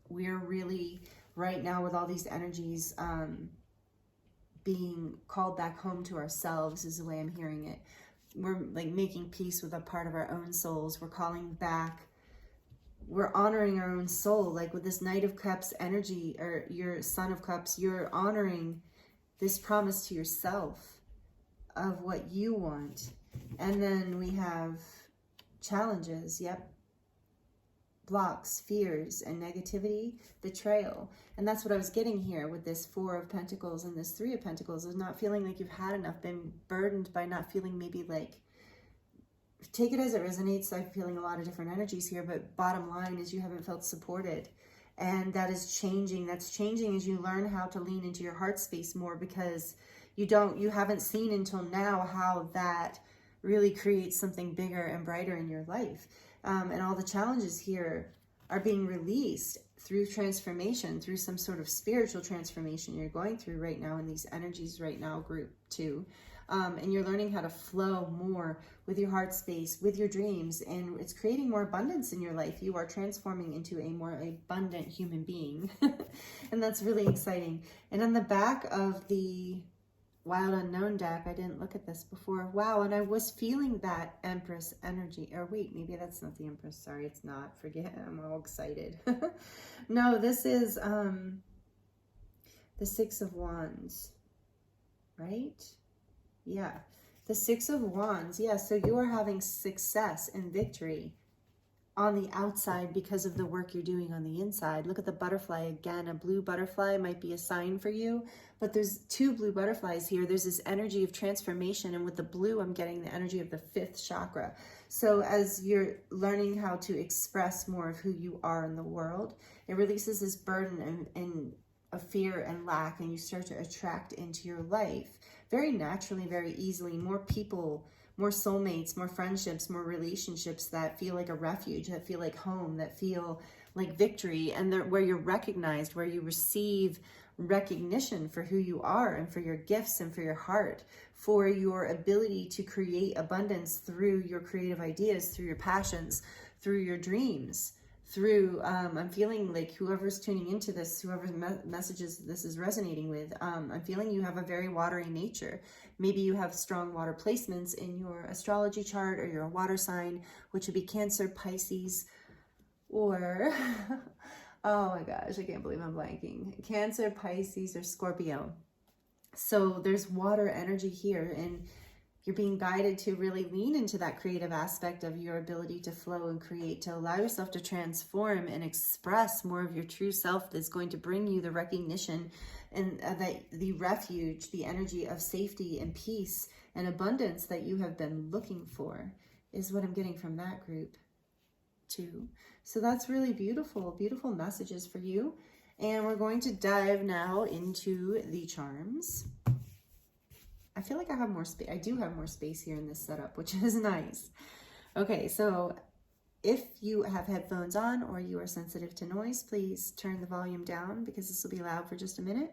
S1: we're really right now with all these energies being called back home to ourselves is the way I'm hearing it. We're like making peace with a part of our own souls. We're calling back, we're honoring our own soul. Like with this Knight of Cups energy, or your Son of Cups, you're honoring this promise to yourself of what you want. And then we have challenges, yep, blocks, fears, and negativity, betrayal. And that's what I was getting here with this 4 of Pentacles and this 3 of Pentacles, is not feeling like you've had enough, been burdened by not feeling maybe like take it as it resonates. I'm feeling a lot of different energies here, but bottom line is you haven't felt supported. And that is changing. That's changing as you learn how to lean into your heart space more, because you haven't seen until now how that really creates something bigger and brighter in your life. And all the challenges here are being released through transformation, through some sort of spiritual transformation you're going through right now in these energies right now, group 2. And you're learning how to flow more with your heart space, with your dreams, and it's creating more abundance in your life. You are transforming into a more abundant human being. And that's really exciting. And on the back of the Wild Unknown deck, I didn't look at this before. Wow, and I was feeling that Empress energy. Or wait, maybe that's not the Empress. Sorry, it's not. Forget, I'm all excited. No, this is the Six of Wands, right? Yeah, the Six of Wands. Yeah, so you are having success and victory on the outside because of the work you're doing on the inside. Look at the butterfly again. A blue butterfly might be a sign for you, but there's 2 blue butterflies here. There's this energy of transformation, and with the blue, I'm getting the energy of the 5th chakra. So as you're learning how to express more of who you are in the world, it releases this burden and of fear and lack, and you start to attract into your life very naturally, very easily, more people, more soulmates, more friendships, more relationships that feel like a refuge, that feel like home, that feel like victory, and where you're recognized, where you receive recognition for who you are and for your gifts and for your heart, for your ability to create abundance through your creative ideas, through your passions, through your dreams, through, I'm feeling like whoever's tuning into this, whoever's messages this is resonating with, I'm feeling you have a very watery nature. Maybe you have strong water placements in your astrology chart, or you're a water sign, which would be Cancer, Pisces, or, oh my gosh, I can't believe I'm blanking. Cancer, Pisces, or Scorpio. So there's water energy here, and you're being guided to really lean into that creative aspect of your ability to flow and create, to allow yourself to transform and express more of your true self that's going to bring you the recognition and the refuge, the energy of safety and peace and abundance that you have been looking for, is what I'm getting from that group too. So that's really beautiful, beautiful messages for you. And we're going to dive now into the charms. I feel like I have more space. I do have more space here in this setup, which is nice. Okay, so if you have headphones on or you are sensitive to noise, please turn the volume down, because this will be loud for just a minute.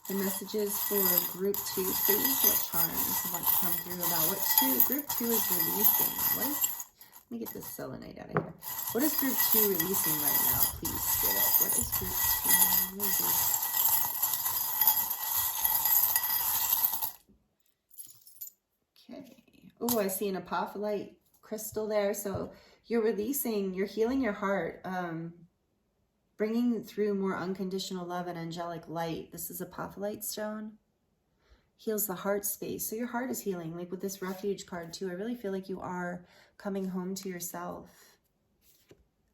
S1: The messages for group 2, please. What charms want to come through about what group 2 is releasing? Let me get this selenite out of here. What is group 2 releasing right now? Please, Spirit. What is group 2 releasing? Oh, I see an apophyllite crystal there. So you're releasing, you're healing your heart, bringing through more unconditional love and angelic light. This is apophyllite stone. Heals the heart space. So your heart is healing. Like with this refuge card too, I really feel like you are coming home to yourself.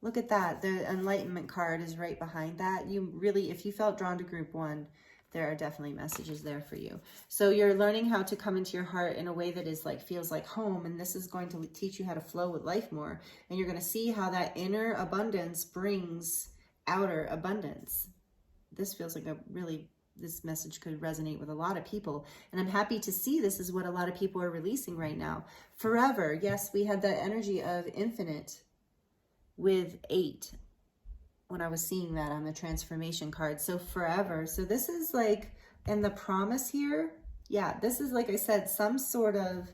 S1: Look at that. The enlightenment card is right behind that. You really, if you felt drawn to group 1, there are definitely messages there for you. So you're learning how to come into your heart in a way that is like, feels like home. And this is going to teach you how to flow with life more. And you're going to see how that inner abundance brings outer abundance. This feels like this message could resonate with a lot of people. And I'm happy to see this is what a lot of people are releasing right now. Forever. Yes, we had that energy of infinite with 8. When I was seeing that on the transformation card. So forever. So this is like, and the promise here, yeah, this is, like I said, some sort of,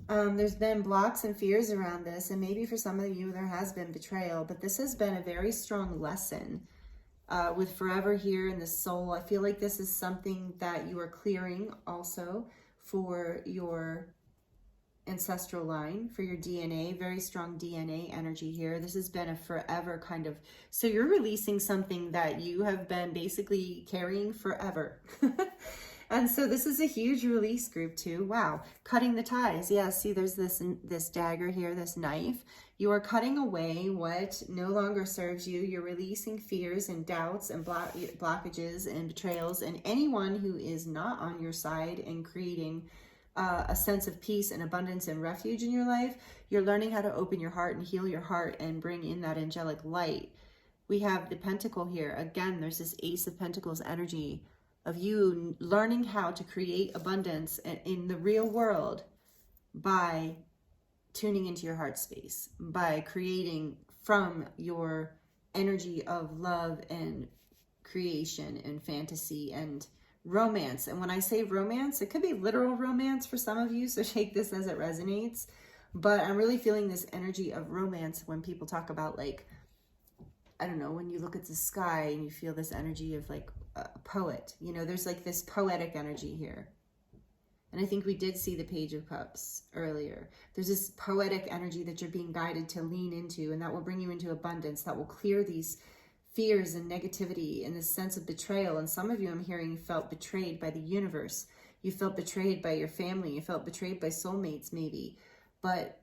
S1: there's been blocks and fears around this, and maybe for some of you there has been betrayal, but this has been a very strong lesson with forever here in the soul. I feel like this is something that you are clearing also for your ancestral line, for your DNA, very strong DNA energy here. This has been a forever kind of, so you're releasing something that you have been basically carrying forever. And so this is a huge release, group 2. Wow. Cutting the ties. Yeah, see there's this dagger here, this knife. You are cutting away what no longer serves you. You're releasing fears and doubts and blockages and betrayals and anyone who is not on your side, and creating a sense of peace and abundance and refuge in your life. You're learning how to open your heart and heal your heart and bring in that angelic light. We have the Pentacle here. Again, there's this Ace of Pentacles energy of you learning how to create abundance in the real world by tuning into your heart space, by creating from your energy of love and creation and fantasy and romance. And when I say romance, it could be literal romance for some of you, so take this as it resonates. But I'm really feeling this energy of romance when people talk about, like, I don't know, when you look at the sky and you feel this energy of like a poet, you know, there's like this poetic energy here. And I think we did see the Page of Cups earlier. There's this poetic energy that you're being guided to lean into, and that will bring you into abundance, that will clear these fears and negativity and this sense of betrayal. And some of you, I'm hearing, felt betrayed by the universe. You felt betrayed by your family. You felt betrayed by soulmates maybe. But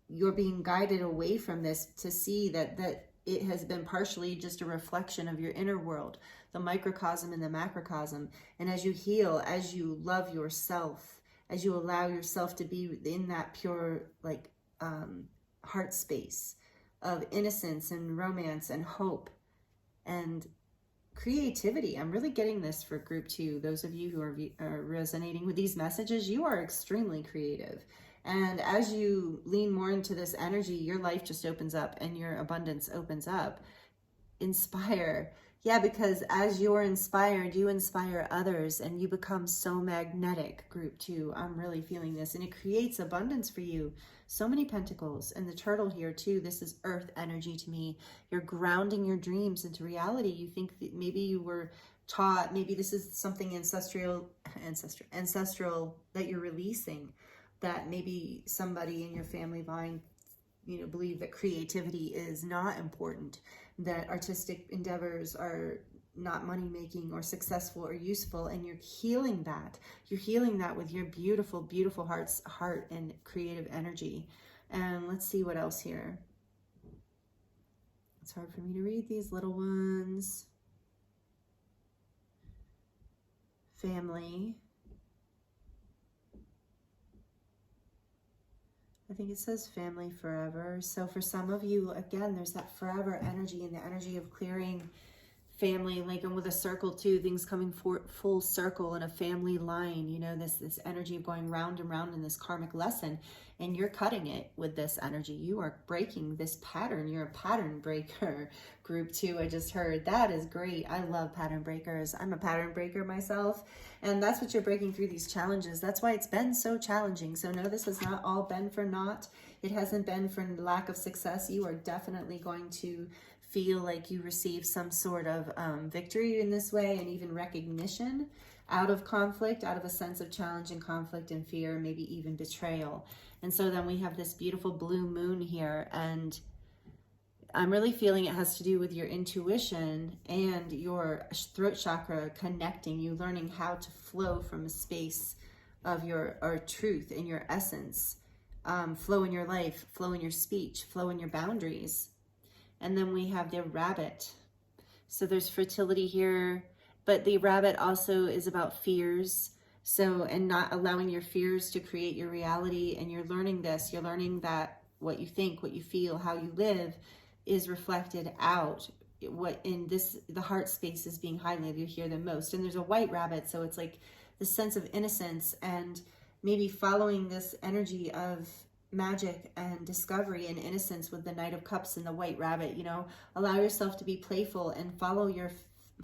S1: you're being guided away from this to see that it has been partially just a reflection of your inner world, the microcosm and the macrocosm. And as you heal, as you love yourself, as you allow yourself to be in that pure, like, heart space of innocence and romance and hope and creativity. I'm really getting this for group 2. Those of you who are resonating with these messages, you are extremely creative. And as you lean more into this energy, your life just opens up and your abundance opens up. Inspire. Yeah, because as you're inspired, you inspire others and you become so magnetic, group 2. I'm really feeling this, and it creates abundance for you. So many pentacles, and the turtle here too. This is earth energy to me. You're grounding your dreams into reality. You think that maybe you were taught, maybe this is something ancestral that you're releasing, that maybe somebody in your family line, you know, believe that creativity is not important, that artistic endeavors are not money-making or successful or useful, and you're healing that. You're healing that with your beautiful, beautiful heart and creative energy. And let's see what else here. It's hard for me to read these little ones. Family. I think it says family forever. So for some of you, again, there's that forever energy and the energy of clearing family, like, and with a circle too, things coming full circle in a family line, you know, this energy of going round and round in this karmic lesson, and you're cutting it with this energy. You are breaking this pattern. You're a pattern breaker, group 2. I just heard that is great. I love pattern breakers. I'm a pattern breaker myself, and that's what you're breaking through these challenges. That's why it's been so challenging. So no, this has not all been for naught. It hasn't been for lack of success. You are definitely going to feel like you receive some sort of victory in this way, and even recognition out of conflict, out of a sense of challenge and conflict and fear, maybe even betrayal. And so then we have this beautiful blue moon here, and I'm really feeling it has to do with your intuition and your throat chakra connecting, you learning how to flow from a space of your truth and your essence, flow in your life, flow in your speech, flow in your boundaries. And then we have the rabbit. So there's fertility here, but the rabbit also is about fears. So, and not allowing your fears to create your reality. And you're learning this, you're learning that what you think, what you feel, how you live is reflected out. What in this, the heart space is being highlighted here the most. And there's a white rabbit. So it's like the sense of innocence and maybe following this energy of magic and discovery and innocence with the Knight of Cups and the white rabbit. You know, allow yourself to be playful and follow your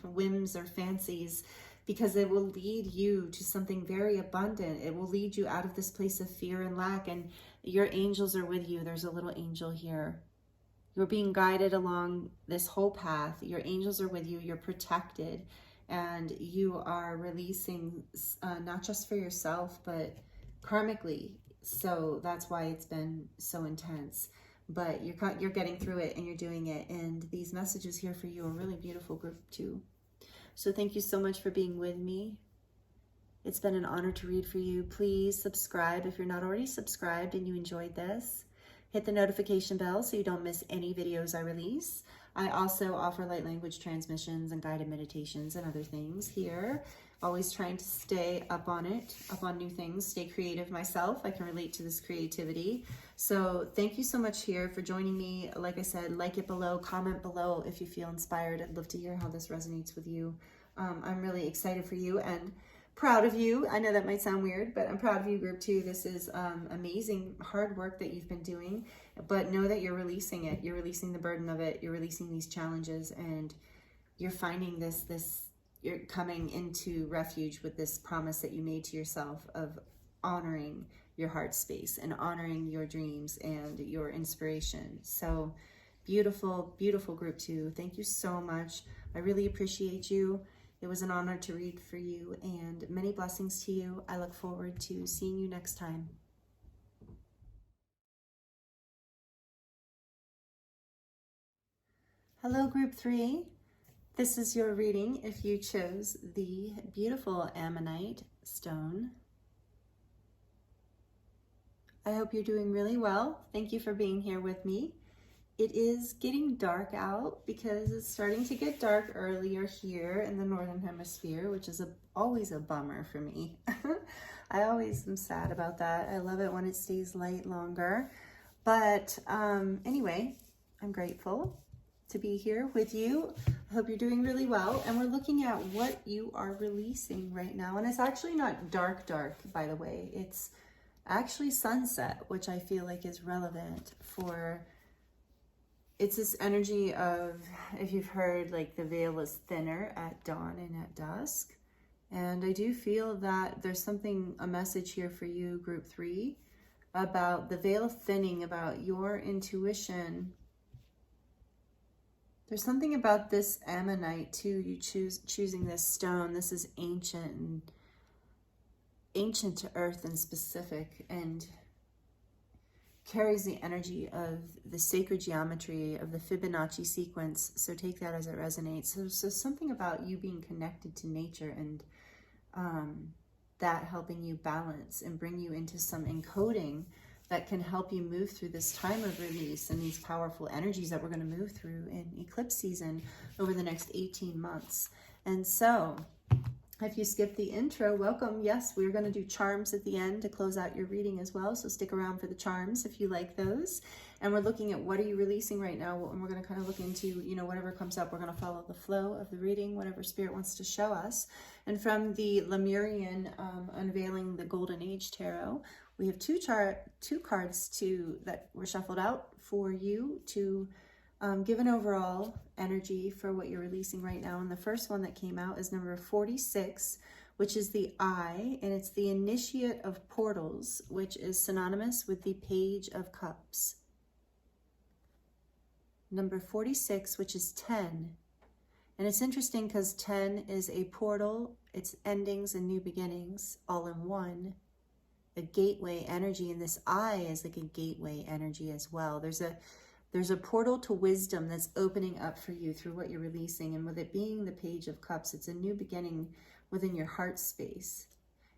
S1: whims or fancies, because it will lead you to something very abundant. It will lead you out of this place of fear and lack, and your angels are with you. There's a little angel here. You're being guided along this whole path. Your angels are with you. You're protected, and you are releasing not just for yourself, but karmically. So that's why it's been so intense, but you're getting through it and you're doing it. And these messages here for you are really beautiful, group 2. So thank you so much for being with me. It's been an honor to read for you. Please subscribe if you're not already subscribed and you enjoyed this. Hit the notification bell so you don't miss any videos I release. I also offer light language transmissions and guided meditations and other things here. Always trying to stay up on it, up on new things, stay creative myself. I can relate to this creativity. So thank you so much here for joining me. Like I said, like it below, comment below if you feel inspired. I'd love to hear how this resonates with you. I'm really excited for you and proud of you. I know that might sound weird, but I'm proud of you, group 2. This is amazing hard work that you've been doing, but know that you're releasing it. You're releasing the burden of it. You're releasing these challenges, and you're finding you're coming into refuge with this promise that you made to yourself of honoring your heart space and honoring your dreams and your inspiration. So beautiful, beautiful group 2. Thank you so much. I really appreciate you. It was an honor to read for you, and many blessings to you. I look forward to seeing you next time. Hello, group 3. This is your reading if you chose the beautiful Ammonite stone. I hope you're doing really well. Thank you for being here with me. It is getting dark out because it's starting to get dark earlier here in the Northern Hemisphere, which is always a bummer for me. I always am sad about that. I love it when it stays light longer. But anyway, I'm grateful to be here with you. I hope you're doing really well. And we're looking at what you are releasing right now. And it's actually not dark, by the way. It's actually sunset, which I feel like is relevant for... It's this energy of, if you've heard, like the veil is thinner at dawn and at dusk. And I do feel that there's a message here for you, group 3, about the veil thinning, about your intuition. There's something about this Ammonite too, you choosing this stone. This is ancient to earth and specific, and carries the energy of the sacred geometry of the Fibonacci sequence. So take that as it resonates. So something about you being connected to nature, and that helping you balance and bring you into some encoding that can help you move through this time of release and these powerful energies that we're going to move through in eclipse season over the next 18 months. And so if you skipped the intro, welcome. Yes, we're going to do charms at the end to close out your reading as well. So stick around for the charms if you like those. And we're looking at what are you releasing right now. And we're going to kind of look into, whatever comes up. We're going to follow the flow of the reading, whatever Spirit wants to show us. And from the Lemurian Unveiling the Golden Age Tarot, we have two cards that were shuffled out for you to give an overall energy for what you're releasing right now. And the first one that came out is number 46, which is the Eye, and it's the Initiate of Portals, which is synonymous with the Page of Cups. Number 46, which is 10. And it's interesting because 10 is a portal. It's endings and new beginnings all in one. A gateway energy, and this Eye is like a gateway energy as well. There's a portal to wisdom that's opening up for you through what you're releasing. And with it being the Page of Cups, it's a new beginning within your heart space.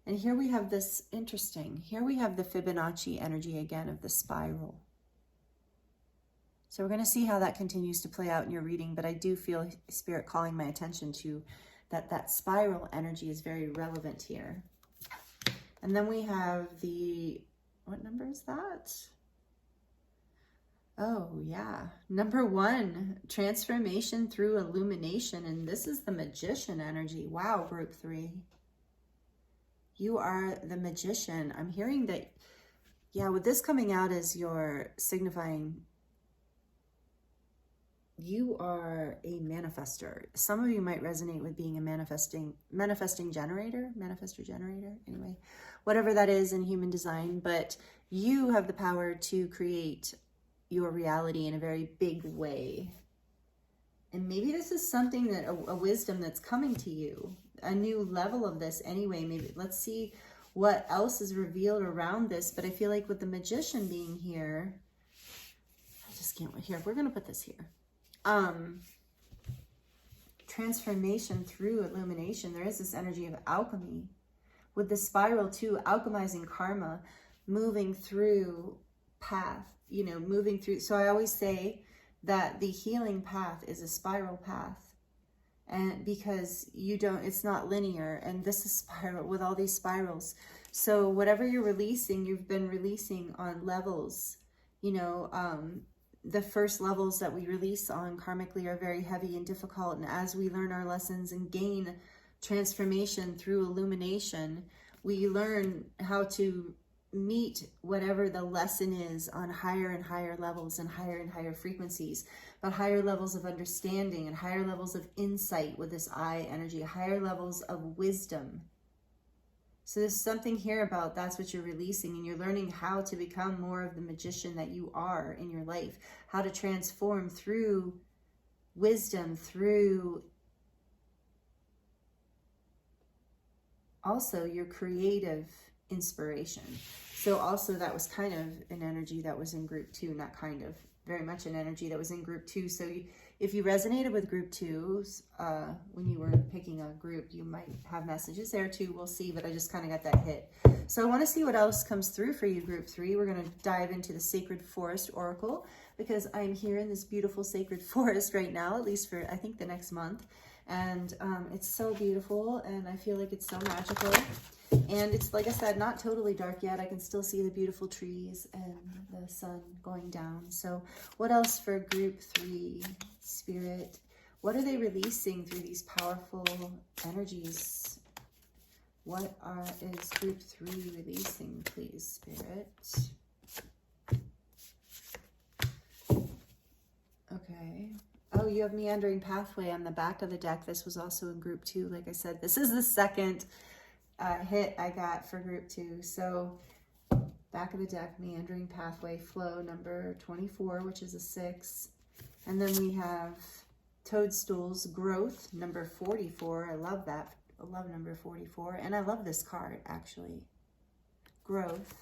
S1: And here we have this here we have the Fibonacci energy again of the spiral. So we're going to see how that continues to play out in your reading, but I do feel Spirit calling my attention to that spiral energy is very relevant here. And then we have what number is that? Oh, yeah. Number 1, transformation through illumination. And this is the Magician energy. Wow, group 3. You are the Magician. I'm hearing that, with this coming out as you're signifying, you are a manifester. Some of you might resonate with being a manifestor generator. Anyway, whatever that is in human design, but you have the power to create your reality in a very big way. And maybe this is something that a wisdom that's coming to you, a new level of this anyway. Maybe let's see what else is revealed around this. But I feel like with the Magician being here, I just can't wait. Here, we're going to put this here. Transformation through illumination. There is this energy of alchemy with the spiral too, alchemizing karma, moving through path, moving through. So I always say that the healing path is a spiral path. And because it's not linear, and this is spiral with all these spirals. So whatever you're releasing, you've been releasing on levels. The first levels that we release on karmically are very heavy and difficult. And as we learn our lessons and gain transformation through illumination, we learn how to meet whatever the lesson is on higher and higher levels and higher frequencies, but higher levels of understanding and higher levels of insight with this I energy, higher levels of wisdom. So there's something here about that's what you're releasing, and you're learning how to become more of the magician that you are in your life, how to transform through wisdom, through also your creative inspiration. So also that was kind of an energy that was in group 2, not kind of, very much an energy that was in group 2. So if you resonated with group 2s when you were picking a group, you might have messages there too. We'll see, but I just kind of got that hit. So I want to see what else comes through for you, group 3. We're going to dive into the Sacred Forest Oracle, because I'm here in this beautiful sacred forest right now, at least for I think the next month. And it's so beautiful, and I feel like it's so magical. And it's, like I said, not totally dark yet. I can still see the beautiful trees and the sun going down. So what else for group 3, Spirit? What are they releasing through these powerful energies? What is group 3 releasing, please, Spirit? Okay. Oh, you have Meandering Pathway on the back of the deck. This was also in group 2. Like I said, this is the second hit I got for group 2. So back of the deck, Meandering Pathway, flow number 24, which is a 6. And then we have Toadstools, growth number 44. I love that. I love number 44. And I love this card, actually. Growth.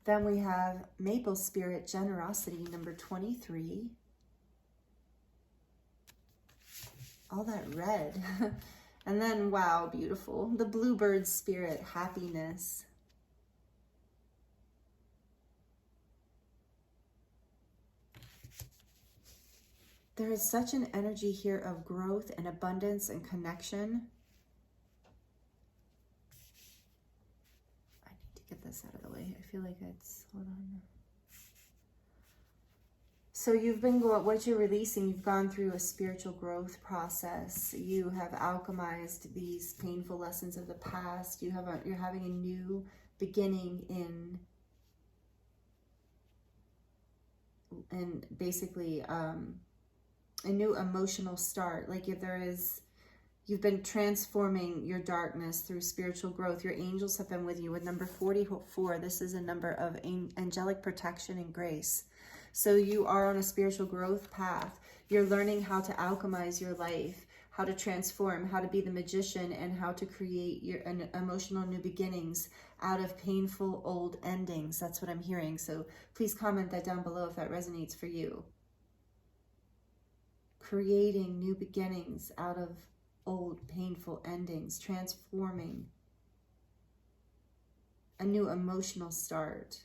S1: Then we have Maple Spirit, generosity, number 23. All that red. And then, wow, beautiful. The Bluebird Spirit, happiness. There is such an energy here of growth and abundance and connection. I need to get this out of the way. I feel like it's, hold on. So you've been what you're releasing, you've gone through a spiritual growth process. You have alchemized these painful lessons of the past. You're having a new beginning in basically a new emotional start. Like you've been transforming your darkness through spiritual growth. Your angels have been with you. With number 44, this is a number of angelic protection and grace. So you are on a spiritual growth path. You're learning how to alchemize your life, how to transform, how to be the magician, and how to create an emotional new beginnings out of painful old endings. That's what I'm hearing. So please comment that down below if that resonates for you. Creating new beginnings out of old painful endings, transforming a new emotional start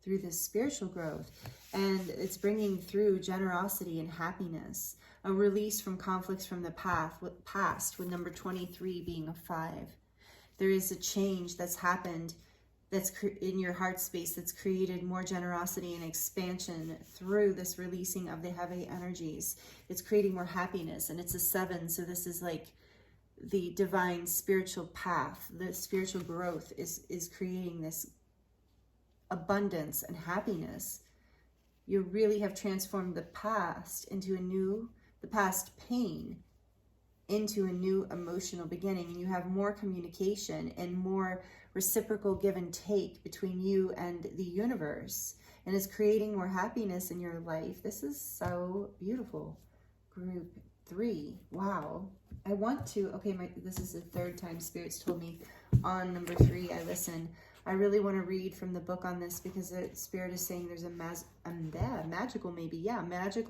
S1: through this spiritual growth. And it's bringing through generosity and happiness, a release from conflicts from the past, with number 23 being a 5. There is a change that's happened that's in your heart space that's created more generosity and expansion through this releasing of the heavy energies. It's creating more happiness, and it's a 7. So this is like the divine spiritual path. The spiritual growth is creating this abundance and happiness. You really have transformed the past into the past pain into a new emotional beginning, and you have more communication and more reciprocal give and take between you and the universe, and it's creating more happiness in your life. This is so beautiful. Group 3, wow. I want to, okay, this is the 3rd time Spirit's told me on number 3 I listen. I really want to read from the book on this, because the Spirit is saying there's a magical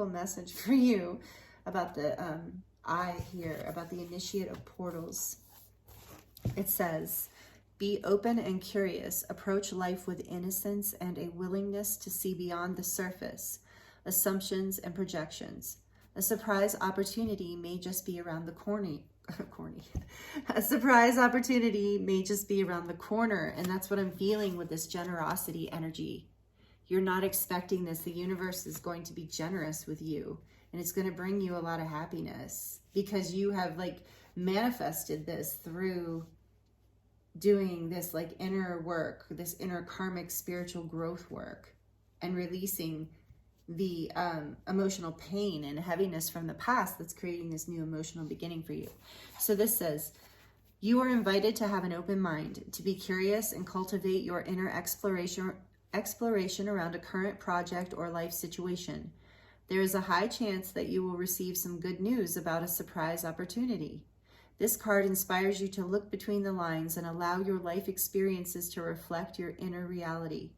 S1: message for you about the eye here, about the initiate of portals. It says, be open and curious, approach life with innocence and a willingness to see beyond the surface. assumptions, and projections. A surprise opportunity may just be around the corny. A surprise opportunity may just be around the corner, and that's what I'm feeling with this generosity energy. You're not expecting this. The universe is going to be generous with you, and it's going to bring you a lot of happiness because you have like manifested this through doing this like inner work, this inner karmic spiritual growth work, and releasing the emotional pain and heaviness from the past that's creating this new emotional beginning for you. So this says, you are invited to have an open mind, to be curious and cultivate your inner exploration around a current project or life situation. There is a high chance that you will receive some good news about a surprise opportunity. This card inspires you to look between the lines and allow your life experiences to reflect your inner reality.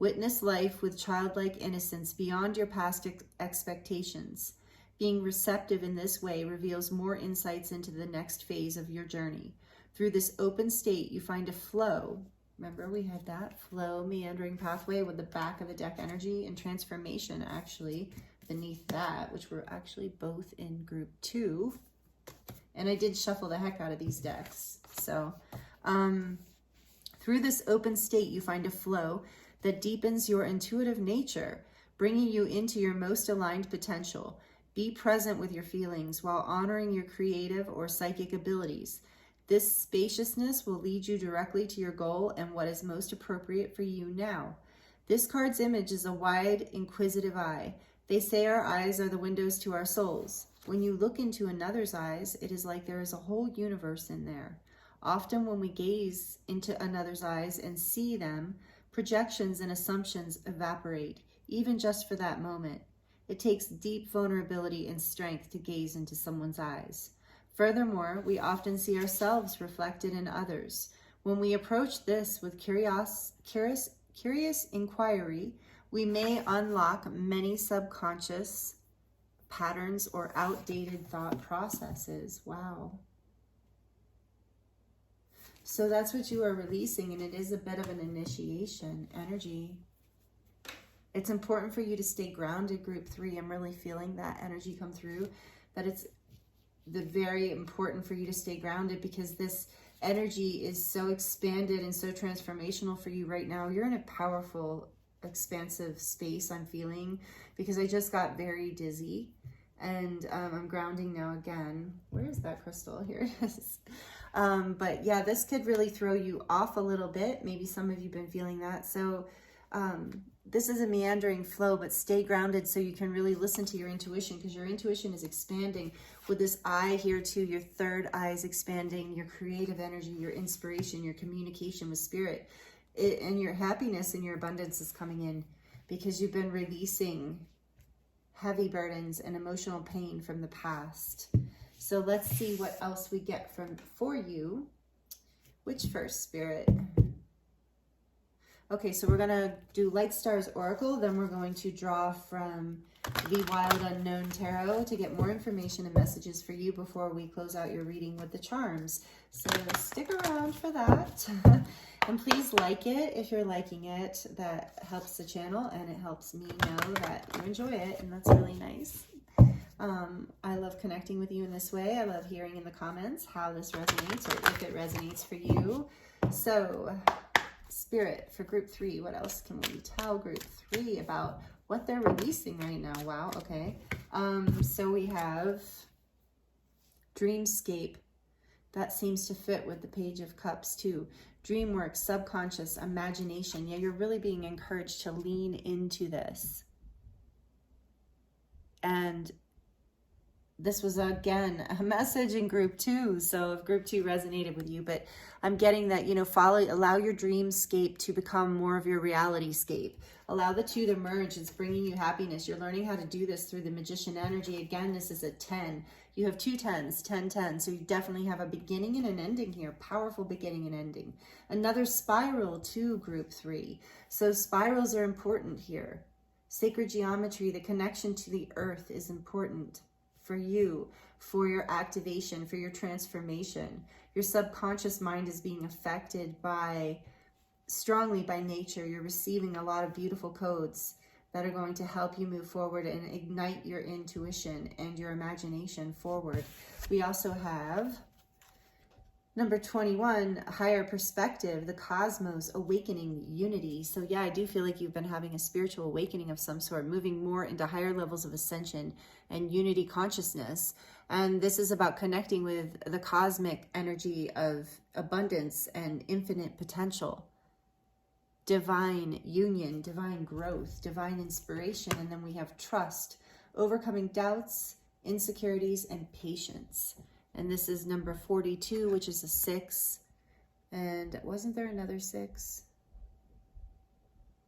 S1: Witness life with childlike innocence beyond your past expectations. Being receptive in this way reveals more insights into the next phase of your journey. Through this open state, you find a flow. Remember, we had that flow, meandering pathway with the back of the deck energy, and transformation actually beneath that, which we're actually both in group 2. And I did shuffle the heck out of these decks. So through this open state, you find a flow that deepens your intuitive nature, bringing you into your most aligned potential. Be present with your feelings while honoring your creative or psychic abilities. This spaciousness will lead you directly to your goal and what is most appropriate for you now. This card's image is a wide, inquisitive eye. They say our eyes are the windows to our souls. When you look into another's eyes, it is like there is a whole universe in there. Often when we gaze into another's eyes and see them, projections and assumptions evaporate, even just for that moment. It takes deep vulnerability and strength to gaze into someone's eyes. Furthermore, we often see ourselves reflected in others. When we approach this with curious inquiry, we may unlock many subconscious patterns or outdated thought processes. Wow. So that's what you are releasing, and it is a bit of an initiation energy. It's important for you to stay grounded, group 3. I'm really feeling that energy come through, that it's very important for you to stay grounded because this energy is so expanded and so transformational for you right now. You're in a powerful, expansive space, I'm feeling, because I just got very dizzy, and I'm grounding now again. Where is that crystal? Here it is. But yeah, this could really throw you off a little bit. Maybe some of you have been feeling that. So this is a meandering flow, but stay grounded so you can really listen to your intuition, because your intuition is expanding with this eye here too. Your third eye is expanding, your creative energy, your inspiration, your communication with spirit, and your happiness and your abundance is coming in because you've been releasing heavy burdens and emotional pain from the past. So let's see what else we get for you. Which first, Spirit? Okay, so we're going to do Light Stars Oracle, then we're going to draw from the Wild Unknown Tarot to get more information and messages for you before we close out your reading with the charms. So stick around for that. And please like it if you're liking it. That helps the channel and it helps me know that you enjoy it, and that's really nice. I love connecting with you in this way. I love hearing in the comments how this resonates or if it resonates for you. So Spirit, for group 3, what else can we tell group 3 about what they're releasing right now? Wow, okay. So we have Dreamscape. That seems to fit with the Page of Cups too. Dreamwork, subconscious, imagination. Yeah, you're really being encouraged to lean into this. And this was, again, a message in group 2. So if group 2 resonated with you, but I'm getting that, you know, allow your dreamscape to become more of your reality scape. Allow the two to merge. It's bringing you happiness. You're learning how to do this through the Magician energy. Again, this is a 10. You have 2 10s, 10, 10. So you definitely have a beginning and an ending here. Powerful beginning and ending. Another spiral to group 3. So spirals are important here. Sacred geometry, the connection to the earth is important for you, for your activation, for your transformation. Your subconscious mind is being affected strongly by nature. You're receiving a lot of beautiful codes that are going to help you move forward and ignite your intuition and your imagination forward. We also have number 21, higher perspective, the cosmos, awakening, unity. So yeah, I do feel like you've been having a spiritual awakening of some sort, moving more into higher levels of ascension and unity consciousness. And this is about connecting with the cosmic energy of abundance and infinite potential, divine union, divine growth, divine inspiration. And then we have trust, overcoming doubts, insecurities, and patience. And this is number 42, which is a 6. And wasn't there another 6?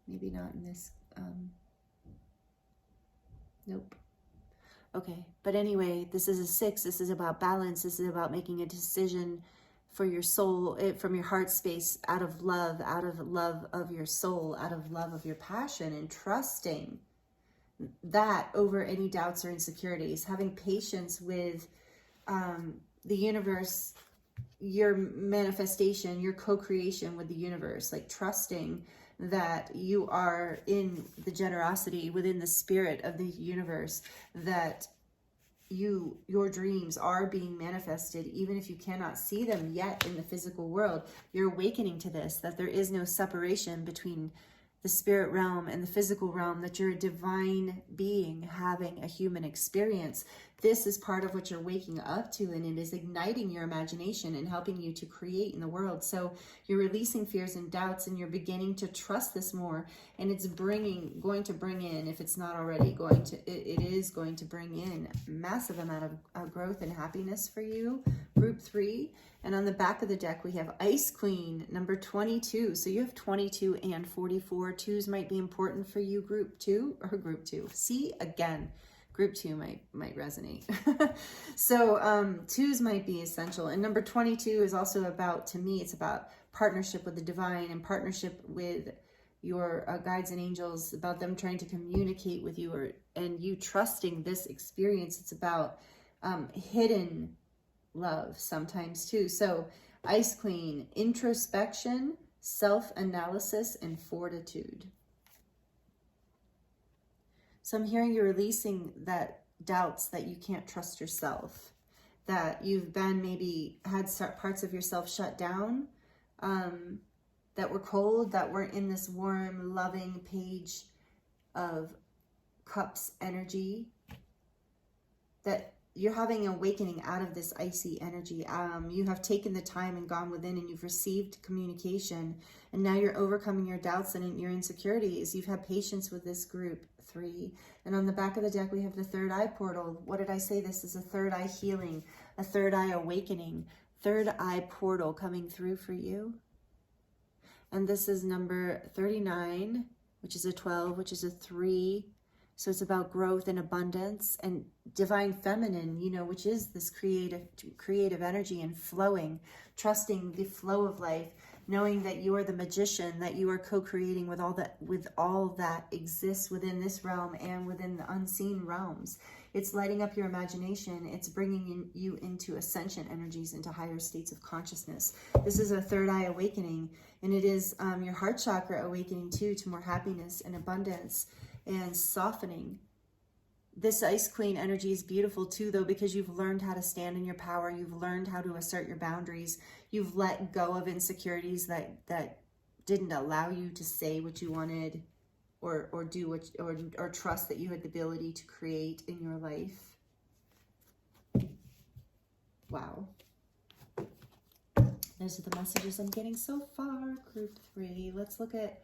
S1: Maybe not in this. Nope. Okay. But anyway, this is a 6. This is about balance. This is about making a decision for your soul, from your heart space, out of love of your soul, out of love of your passion, and trusting that over any doubts or insecurities, having patience with the universe, your manifestation, your co-creation with the universe, like trusting that you are in the generosity within the spirit of the universe, that your dreams are being manifested, even if you cannot see them yet in the physical world. You're awakening to this, that there is no separation between the spirit realm and the physical realm, that you're a divine being having a human experience. This is part of what you're waking up to, and it is igniting your imagination and helping you to create in the world. So you're releasing fears and doubts, and you're beginning to trust this more, and it's going to bring in, if it's not already going to, it is going to bring in a massive amount of growth and happiness for you, group 3. And on the back of the deck, we have Ice Queen, number 22. So you have 22 and 44. 2s might be important for you, group 2, or group 2. See, again, group 2 might resonate. So 2s might be essential. And number 22 is also about, to me, it's about partnership with the divine and partnership with your guides and angels, about them trying to communicate with you, and you trusting this experience. It's about hidden love sometimes too. So Ice Queen, introspection, self-analysis, and fortitude. So I'm hearing you're releasing that doubts that you can't trust yourself, that you've been maybe had parts of yourself shut down, that were cold, that weren't in this warm, loving page of cups energy, that you're having an awakening out of this icy energy. You have taken the time and gone within, and you've received communication, and now you're overcoming your doubts and your insecurities. You've had patience with this group 3. And on the back of the deck, we have the third eye portal. What did I say? This is a third eye healing, a third eye awakening, third eye portal coming through for you. And this is number 39, which is a 12, which is a 3. So it's about growth and abundance and divine feminine, which is this creative energy and flowing, trusting the flow of life, knowing that you are the magician, that you are co-creating with all that exists within this realm and within the unseen realms. It's lighting up your imagination. It's bringing you into ascension energies, into higher states of consciousness. This is a third eye awakening, and it is your heart chakra awakening too, to more happiness and abundance and softening. This Ice Queen energy is beautiful too, though, because you've learned how to stand in your power. You've learned how to assert your boundaries. You've let go of insecurities that didn't allow you to say what you wanted, or do what, or trust that you had the ability to create in your life. Wow. Those are the messages I'm getting so far, group 3. Let's look at,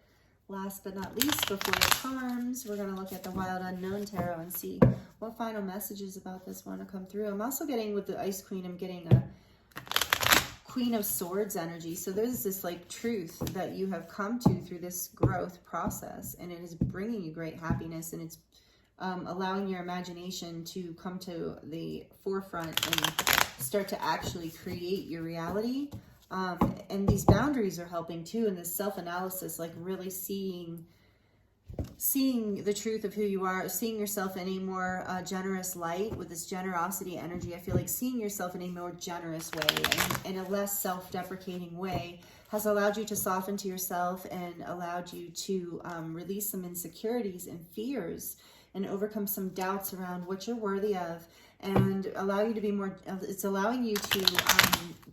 S1: last but not least, before the charms, we're going to look at the Wild Unknown Tarot and see what final messages about this want to come through. I'm also getting, with the Ice Queen, I'm getting a Queen of Swords energy. So there's this like truth that you have come to through this growth process, and it is bringing you great happiness, and it's allowing your imagination to come to the forefront and start to actually create your reality. And these boundaries are helping too, and this self-analysis, like really seeing seeing the truth of who you are, seeing yourself in a more generous light with this generosity energy. I feel like seeing yourself in a more generous way and in a less self-deprecating way has allowed you to soften to yourself and allowed you to release some insecurities and fears and overcome some doubts around what you're worthy of, and allow you to be more, it's allowing you to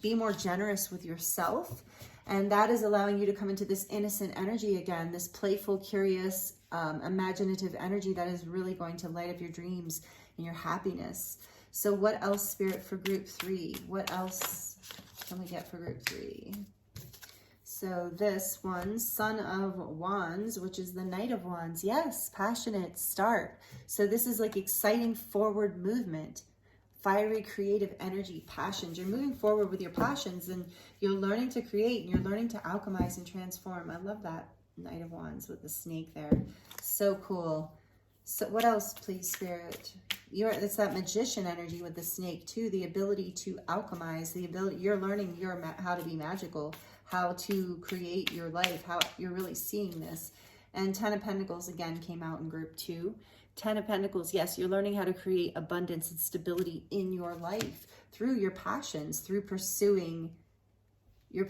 S1: be more generous with yourself. And that is allowing you to come into this innocent energy again, this playful, curious, imaginative energy that is really going to light up your dreams and your happiness. So what else, Spirit, for group 3? What else can we get for group 3? So this one, Son of Wands, which is the Knight of Wands. Yes, passionate start. So this is like exciting forward movement, fiery creative energy, passions. You're moving forward with your passions, and you're learning to create, and you're learning to alchemize and transform. I love that Knight of Wands with the snake there. So cool. So what else, please, Spirit? It's that magician energy with the snake too, the ability to alchemize, the ability, you're learning how to be magical, how to create your life, how you're really seeing this. And 10 of Pentacles again came out in group 2. 10 of Pentacles, yes, you're learning how to create abundance and stability in your life through your passions, through pursuing your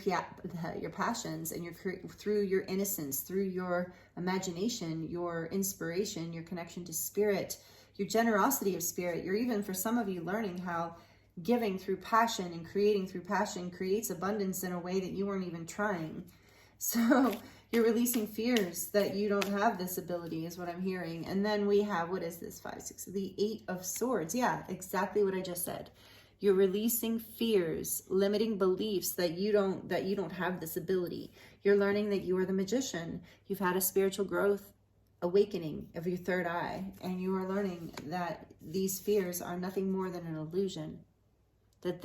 S1: passions, and through your innocence, through your imagination, your inspiration, your connection to spirit, your generosity of spirit. You're even, for some of you, learning how giving through passion and creating through passion creates abundance in a way that you weren't even trying. So you're releasing fears that you don't have this ability, is what I'm hearing. And then we have, what is this, 5, 6, the 8 of Swords. Yeah, exactly what I just said. You're releasing fears, limiting beliefs that you don't have this ability. You're learning that you are the magician. You've had a spiritual growth awakening of your third eye, and you are learning that these fears are nothing more than an illusion, that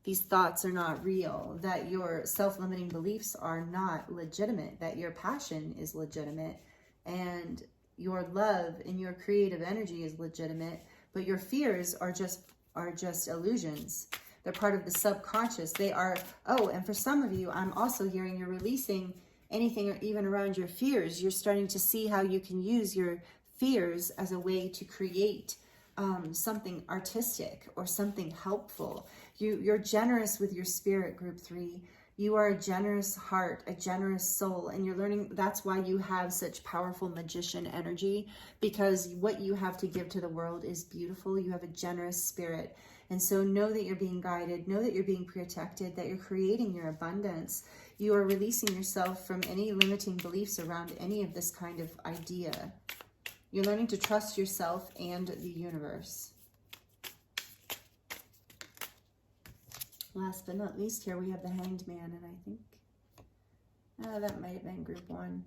S1: these thoughts are not real, that your self-limiting beliefs are not legitimate, that your passion is legitimate, and your love and your creative energy is legitimate, but your fears are just illusions. They're part of the subconscious. They are, and for some of you, I'm also hearing you're releasing anything or even around your fears. You're starting to see how you can use your fears as a way to create something artistic or something helpful. You're generous with your spirit, group 3. You are a generous heart, a generous soul, and you're learning. That's why you have such powerful magician energy, because what you have to give to the world is beautiful. You have a generous spirit. And so know that you're being guided, know that you're being protected, that you're creating your abundance. You are releasing yourself from any limiting beliefs around any of this kind of idea. You're learning to trust yourself and the universe. Last but not least, here we have the Hanged Man, and I think that might have been group 1.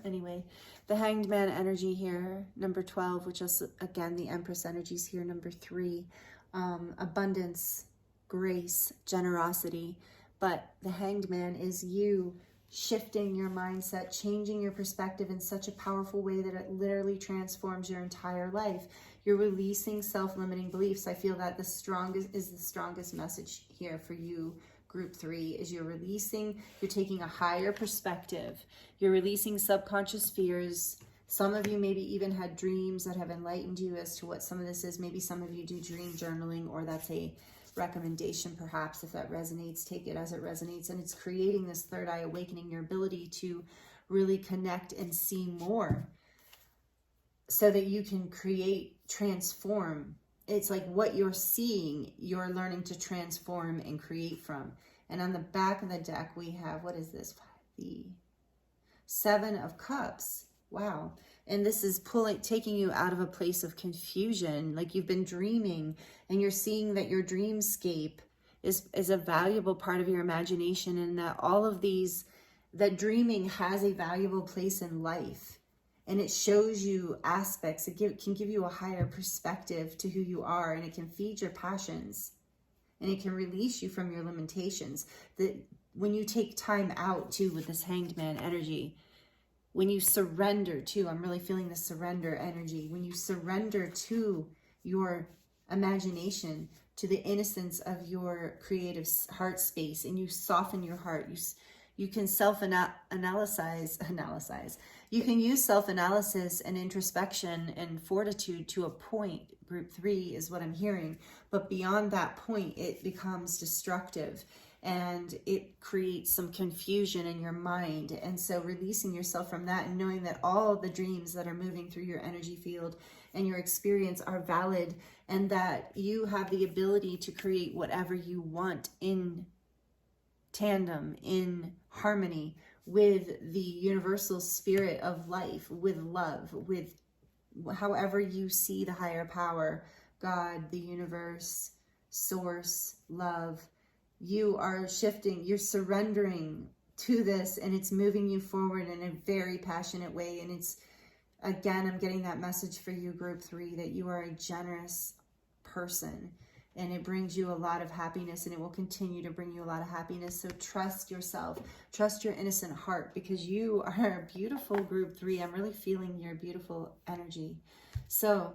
S1: Anyway, the Hanged Man energy here, number 12, which is, again, the Empress energies here, number 3. Abundance, grace, generosity. But the Hanged Man is you shifting your mindset, changing your perspective in such a powerful way that it literally transforms your entire life. You're releasing self-limiting beliefs. I feel that the strongest message here for you, group 3, is you're taking a higher perspective. You're releasing subconscious fears. Some of you maybe even had dreams that have enlightened you as to what some of this is. Maybe some of you do dream journaling, or that's a recommendation perhaps. If that resonates, take it as it resonates. And it's creating this third eye awakening, your ability to really connect and see more so that you can create, transform. It's like what you're seeing, you're learning to transform and create from. And on the back of the deck, we have, what is this? The 7 of Cups. Wow. And this is taking you out of a place of confusion. Like you've been dreaming and you're seeing that your dreamscape is a valuable part of your imagination, and that that dreaming has a valuable place in life. And it shows you aspects. It can give you a higher perspective to who you are, and it can feed your passions, and it can release you from your limitations. That when you take time out too with this Hanged Man energy, when you surrender to, I'm really feeling the surrender energy, when you surrender to your imagination, to the innocence of your creative heart space, and you soften your heart, you can self-analyze, You can use self-analysis and introspection and fortitude to a point. Group 3 is what I'm hearing. But beyond that point, it becomes destructive and it creates some confusion in your mind. And so releasing yourself from that and knowing that all the dreams that are moving through your energy field and your experience are valid, and that you have the ability to create whatever you want in tandem, in harmony with the universal spirit of life, with love, with however you see the higher power, God, the universe, source, love. You are shifting, you're surrendering to this, and it's moving you forward in a very passionate way. And it's, again, I'm getting that message for you, group 3, that you are a generous person, and it brings you a lot of happiness, and it will continue to bring you a lot of happiness. So trust yourself, trust your innocent heart, because you are a beautiful, group 3. I'm really feeling your beautiful energy. So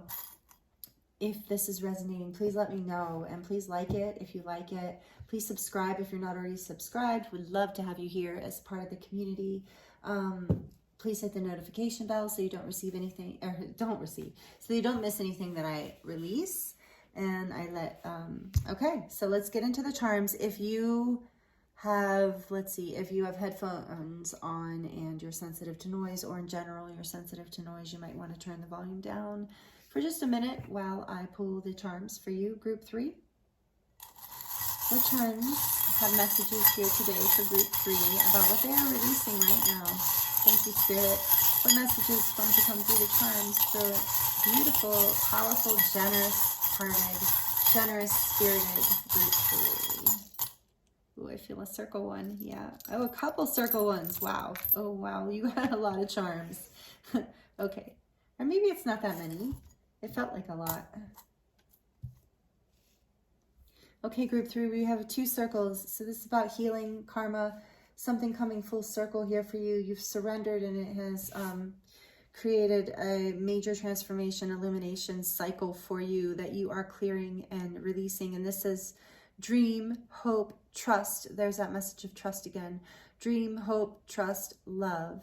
S1: if this is resonating, please let me know, and please like it if you like it. Please subscribe if you're not already subscribed. We'd love to have you here as part of the community. Please hit the notification bell so you don't receive anything, or so you don't miss anything that I release. And I let, okay, so let's get into the charms. If you have, if you have headphones on and you're sensitive to noise, or in general you're sensitive to noise, you might want to turn the volume down for just a minute while I pull the charms for you, group 3. What charms have messages here today for group 3 about what they are releasing right now? Thank you, Spirit. What messages want to come through the charms for beautiful, powerful, generous-hearted, generous-spirited group 3? Ooh, I feel a circle one. Yeah. Oh, a couple circle ones. Wow. Oh, wow. You got a lot of charms. Okay. Or maybe it's not that many. It felt like a lot. Okay, group 3, we have 2 circles. So this is about healing, karma, something coming full circle here for you. You've surrendered, and it has created a major transformation, illumination cycle for you that you are clearing and releasing. And this is dream, hope, trust. There's that message of trust again. Dream, hope, trust, love.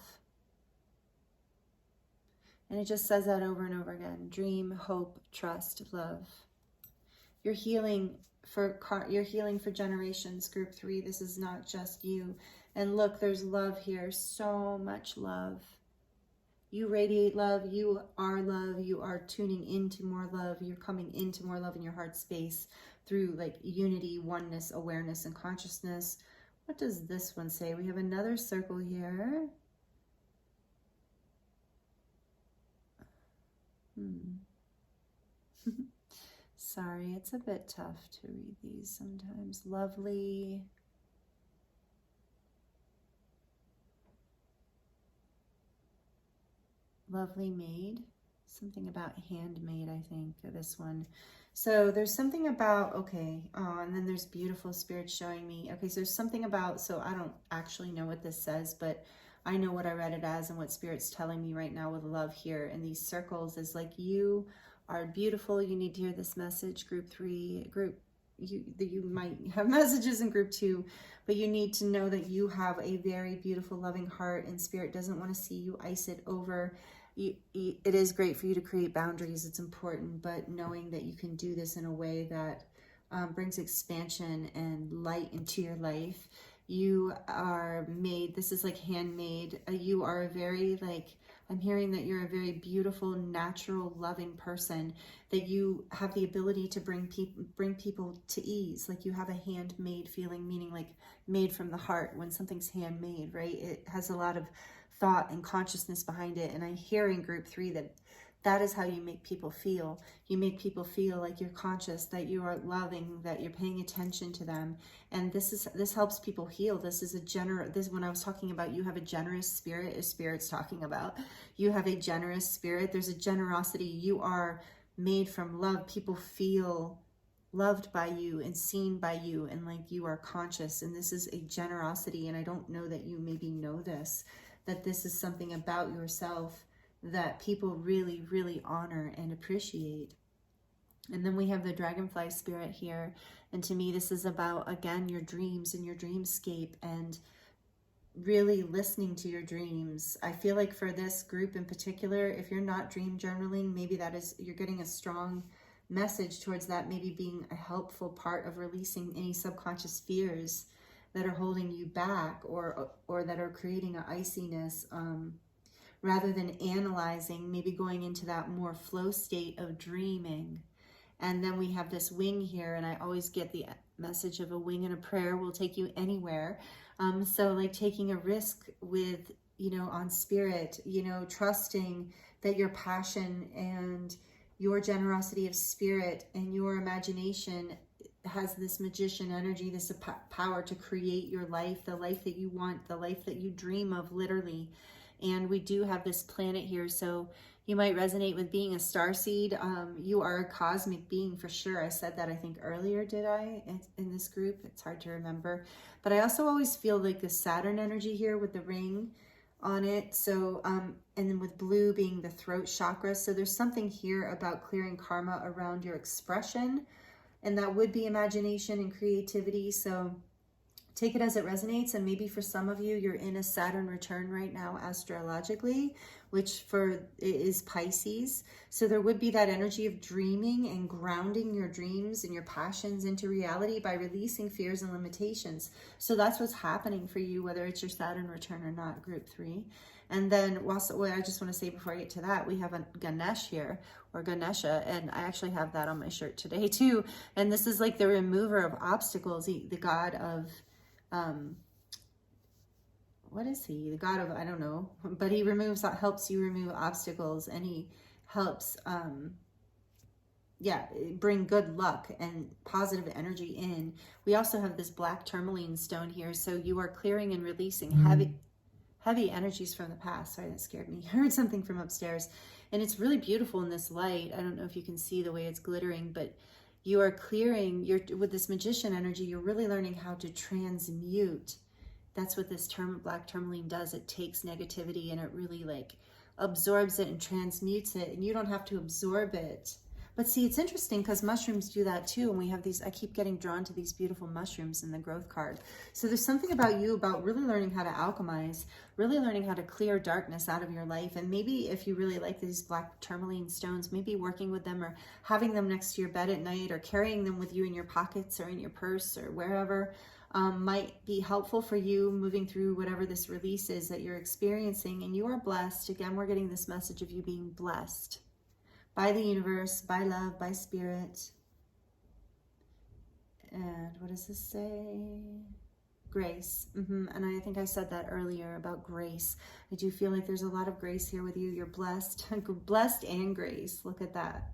S1: And it just says that over and over again. Dream, hope, trust, love. You're healing for generations, group 3. This is not just you. And look, there's love here. So much love. You radiate love. You are love. You are tuning into more love. You're coming into more love in your heart space through like unity, oneness, awareness, and consciousness. What does this one say? We have another circle here. Sorry, it's a bit tough to read these sometimes. Lovely. Lovely made. Something about handmade, I think, this one. So there's something about, okay, and then there's beautiful spirit showing me. Okay, so there's something about, so I don't actually know what this says, but I know what I read it as, and what Spirit's telling me right now with love here in these circles is like, you are beautiful. You need to hear this message, group 3. You might have messages in group 2, but you need to know that you have a very beautiful, loving heart, and Spirit doesn't want to see you ice it over. It is great for you to create boundaries. It's important, but knowing that you can do this in a way that brings expansion and light into your life. You are made, this is like handmade. You are a very, like, I'm hearing that you're a very beautiful, natural, loving person, that you have the ability to bring people to ease. Like you have a handmade feeling, meaning like made from the heart. When something's handmade, right? It has a lot of thought and consciousness behind it. And I hear in group 3 that is how you make people feel. You make people feel like you're conscious, that you are loving, that you're paying attention to them. And this helps people heal. This is when I was talking about you have a generous spirit, as Spirit's talking about. You have a generous spirit. There's a generosity. You are made from love. People feel loved by you and seen by you, and like you are conscious. And this is a generosity. And I don't know that you maybe know this, that this is something about yourself that people really, really honor and appreciate. And then we have the dragonfly spirit here. And to me, this is about, again, your dreams and your dreamscape. And really listening to your dreams. I feel like for this group in particular, if you're not dream journaling, maybe that is, you're getting a strong message towards that, maybe being a helpful part of releasing any subconscious fears that are holding you back, or that are creating an iciness, rather than analyzing, maybe going into that more flow state of dreaming. And then we have this wing here, and I always get the message of a wing and a prayer will take you anywhere. So like taking a risk with, on spirit, trusting that your passion and your generosity of spirit and your imagination has this magician energy, this power to create your life, the life that you want, the life that you dream of, literally. And we do have this planet here, so you might resonate with being a starseed. You are a cosmic being for sure. I said that, I think, earlier, did I, in this group? It's hard to remember. But I also always feel like the Saturn energy here with the ring on it. So, and then with blue being the throat chakra. So there's something here about clearing karma around your expression. And that would be imagination and creativity. So take it as it resonates. And maybe for some of you, you're in a Saturn return right now astrologically, which is Pisces. So there would be that energy of dreaming and grounding your dreams and your passions into reality by releasing fears and limitations. So that's what's happening for you, whether it's your Saturn return or not, group 3. And then what I just want to say before I get to that, we have a Ganesh here, or Ganesha, and I actually have that on my shirt today too. And this is like the remover of obstacles, the god of, what is he? The god of, I don't know, but he helps you remove obstacles, and he helps, bring good luck and positive energy in. We also have this black tourmaline stone here. So you are clearing and releasing heavy energies from the past. Sorry, that scared me. I heard something from upstairs, and it's really beautiful in this light. I don't know if you can see the way it's glittering, but you are clearing, with this magician energy, you're really learning how to transmute. That's what this black tourmaline does. It takes negativity and it really like absorbs it and transmutes it, and you don't have to absorb it. But see, it's interesting because mushrooms do that too. And we have these, I keep getting drawn to these beautiful mushrooms in the growth card. So there's something about you, about really learning how to alchemize, really learning how to clear darkness out of your life. And maybe if you really like these black tourmaline stones, maybe working with them or having them next to your bed at night or carrying them with you in your pockets or in your purse or wherever, might be helpful for you moving through whatever this release is that you're experiencing. And you are blessed. Again, we're getting this message of you being blessed by the universe, by love, by spirit. And what does this say? Grace. And I think I said that earlier about grace. I do feel like there's a lot of grace here with you. You're blessed, blessed and grace. Look at that.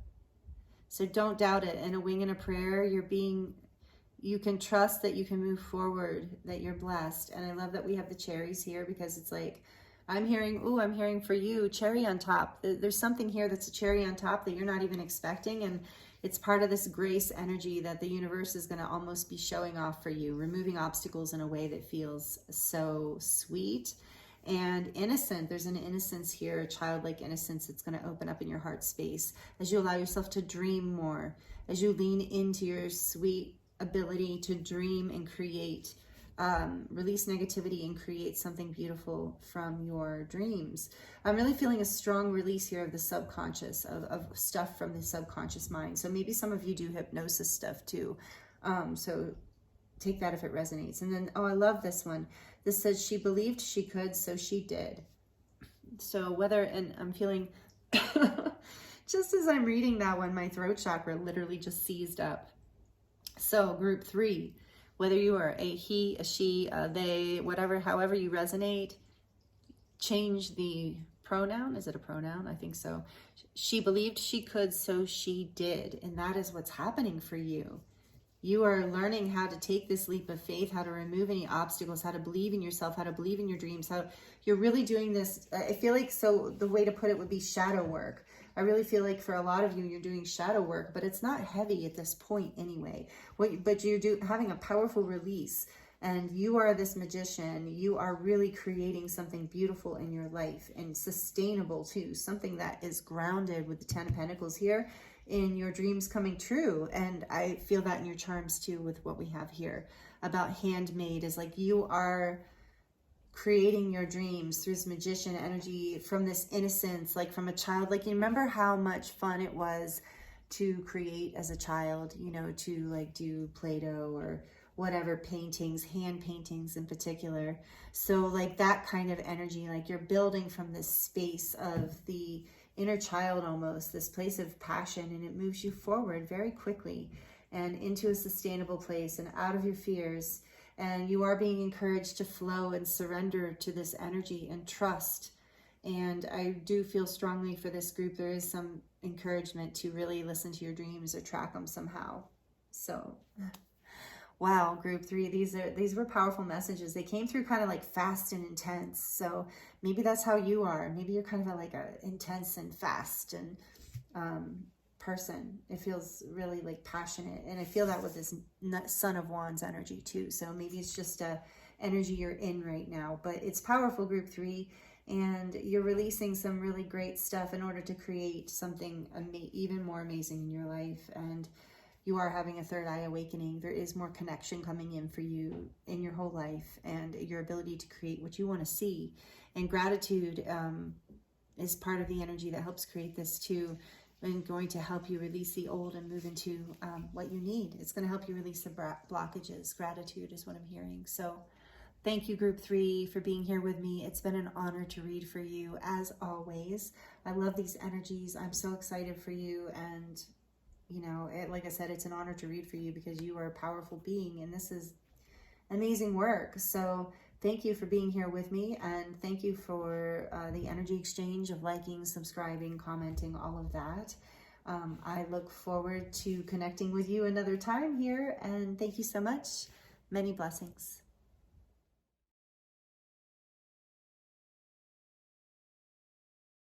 S1: So don't doubt it. In a wing and a prayer, you can trust that you can move forward, that you're blessed. And I love that we have the cherries here, because it's like, I'm hearing for you, cherry on top. There's something here that's a cherry on top that you're not even expecting. And it's part of this grace energy that the universe is going to almost be showing off for you, removing obstacles in a way that feels so sweet and innocent. There's an innocence here, a childlike innocence that's going to open up in your heart space as you allow yourself to dream more, as you lean into your sweet ability to dream and create. Release negativity and create something beautiful from your dreams. I'm really feeling a strong release here of the subconscious, of stuff from the subconscious mind. So maybe some of you do hypnosis stuff too. So take that if it resonates. And then, I love this one. This says, she believed she could, so she did. So and I'm feeling, just as I'm reading that one, my throat chakra literally just seized up. So group 3, whether you are a he, a she, a they, whatever, however you resonate, change the pronoun. Is it a pronoun? I think so. She believed she could, so she did. And that is what's happening for you. You are learning how to take this leap of faith, how to remove any obstacles, how to believe in yourself, how to believe in your dreams, how you're really doing this. I feel like, so the way to put it would be shadow work. I really feel like for a lot of you, you're doing shadow work, but it's not heavy at this point anyway. But you're having a powerful release, and you are this magician. You are really creating something beautiful in your life, and sustainable too, something that is grounded with the 10 of Pentacles here in your dreams coming true. And I feel that in your charms too with what we have here about handmade, is like you are creating your dreams through this magician energy, from this innocence, like from a child. Like, you remember how much fun it was to create as a child, you know, to like do Play-Doh or whatever, paintings, hand paintings in particular. So like that kind of energy, like you're building from this space of the inner child, almost this place of passion, and it moves you forward very quickly and into a sustainable place and out of your fears. And you are being encouraged to flow and surrender to this energy and trust. And I do feel strongly for this group. There is some encouragement to really listen to your dreams or track them somehow. So, wow, group 3, these were powerful messages. They came through kind of like fast and intense. So maybe that's how you are. Maybe you're kind of like a intense and fast and person. It feels really like passionate, and I feel that with this Son of Wands energy too. So maybe it's just a energy you're in right now, but it's powerful, group 3, and you're releasing some really great stuff in order to create something even more amazing in your life. And you are having a third eye awakening. There is more connection coming in for you in your whole life, and your ability to create what you want to see. And gratitude is part of the energy that helps create this too, and going to help you release the old and move into what you need. It's going to help you release the blockages. Gratitude is what I'm hearing. So thank you, group 3, for being here with me. It's been an honor to read for you, as always. I love these energies. I'm so excited for you. And, you know, like I said, it's an honor to read for you because you are a powerful being, and this is amazing work. So thank you for being here with me, and thank you for the energy exchange of liking, subscribing, commenting, all of that. I look forward to connecting with you another time here, and thank you so much. Many blessings.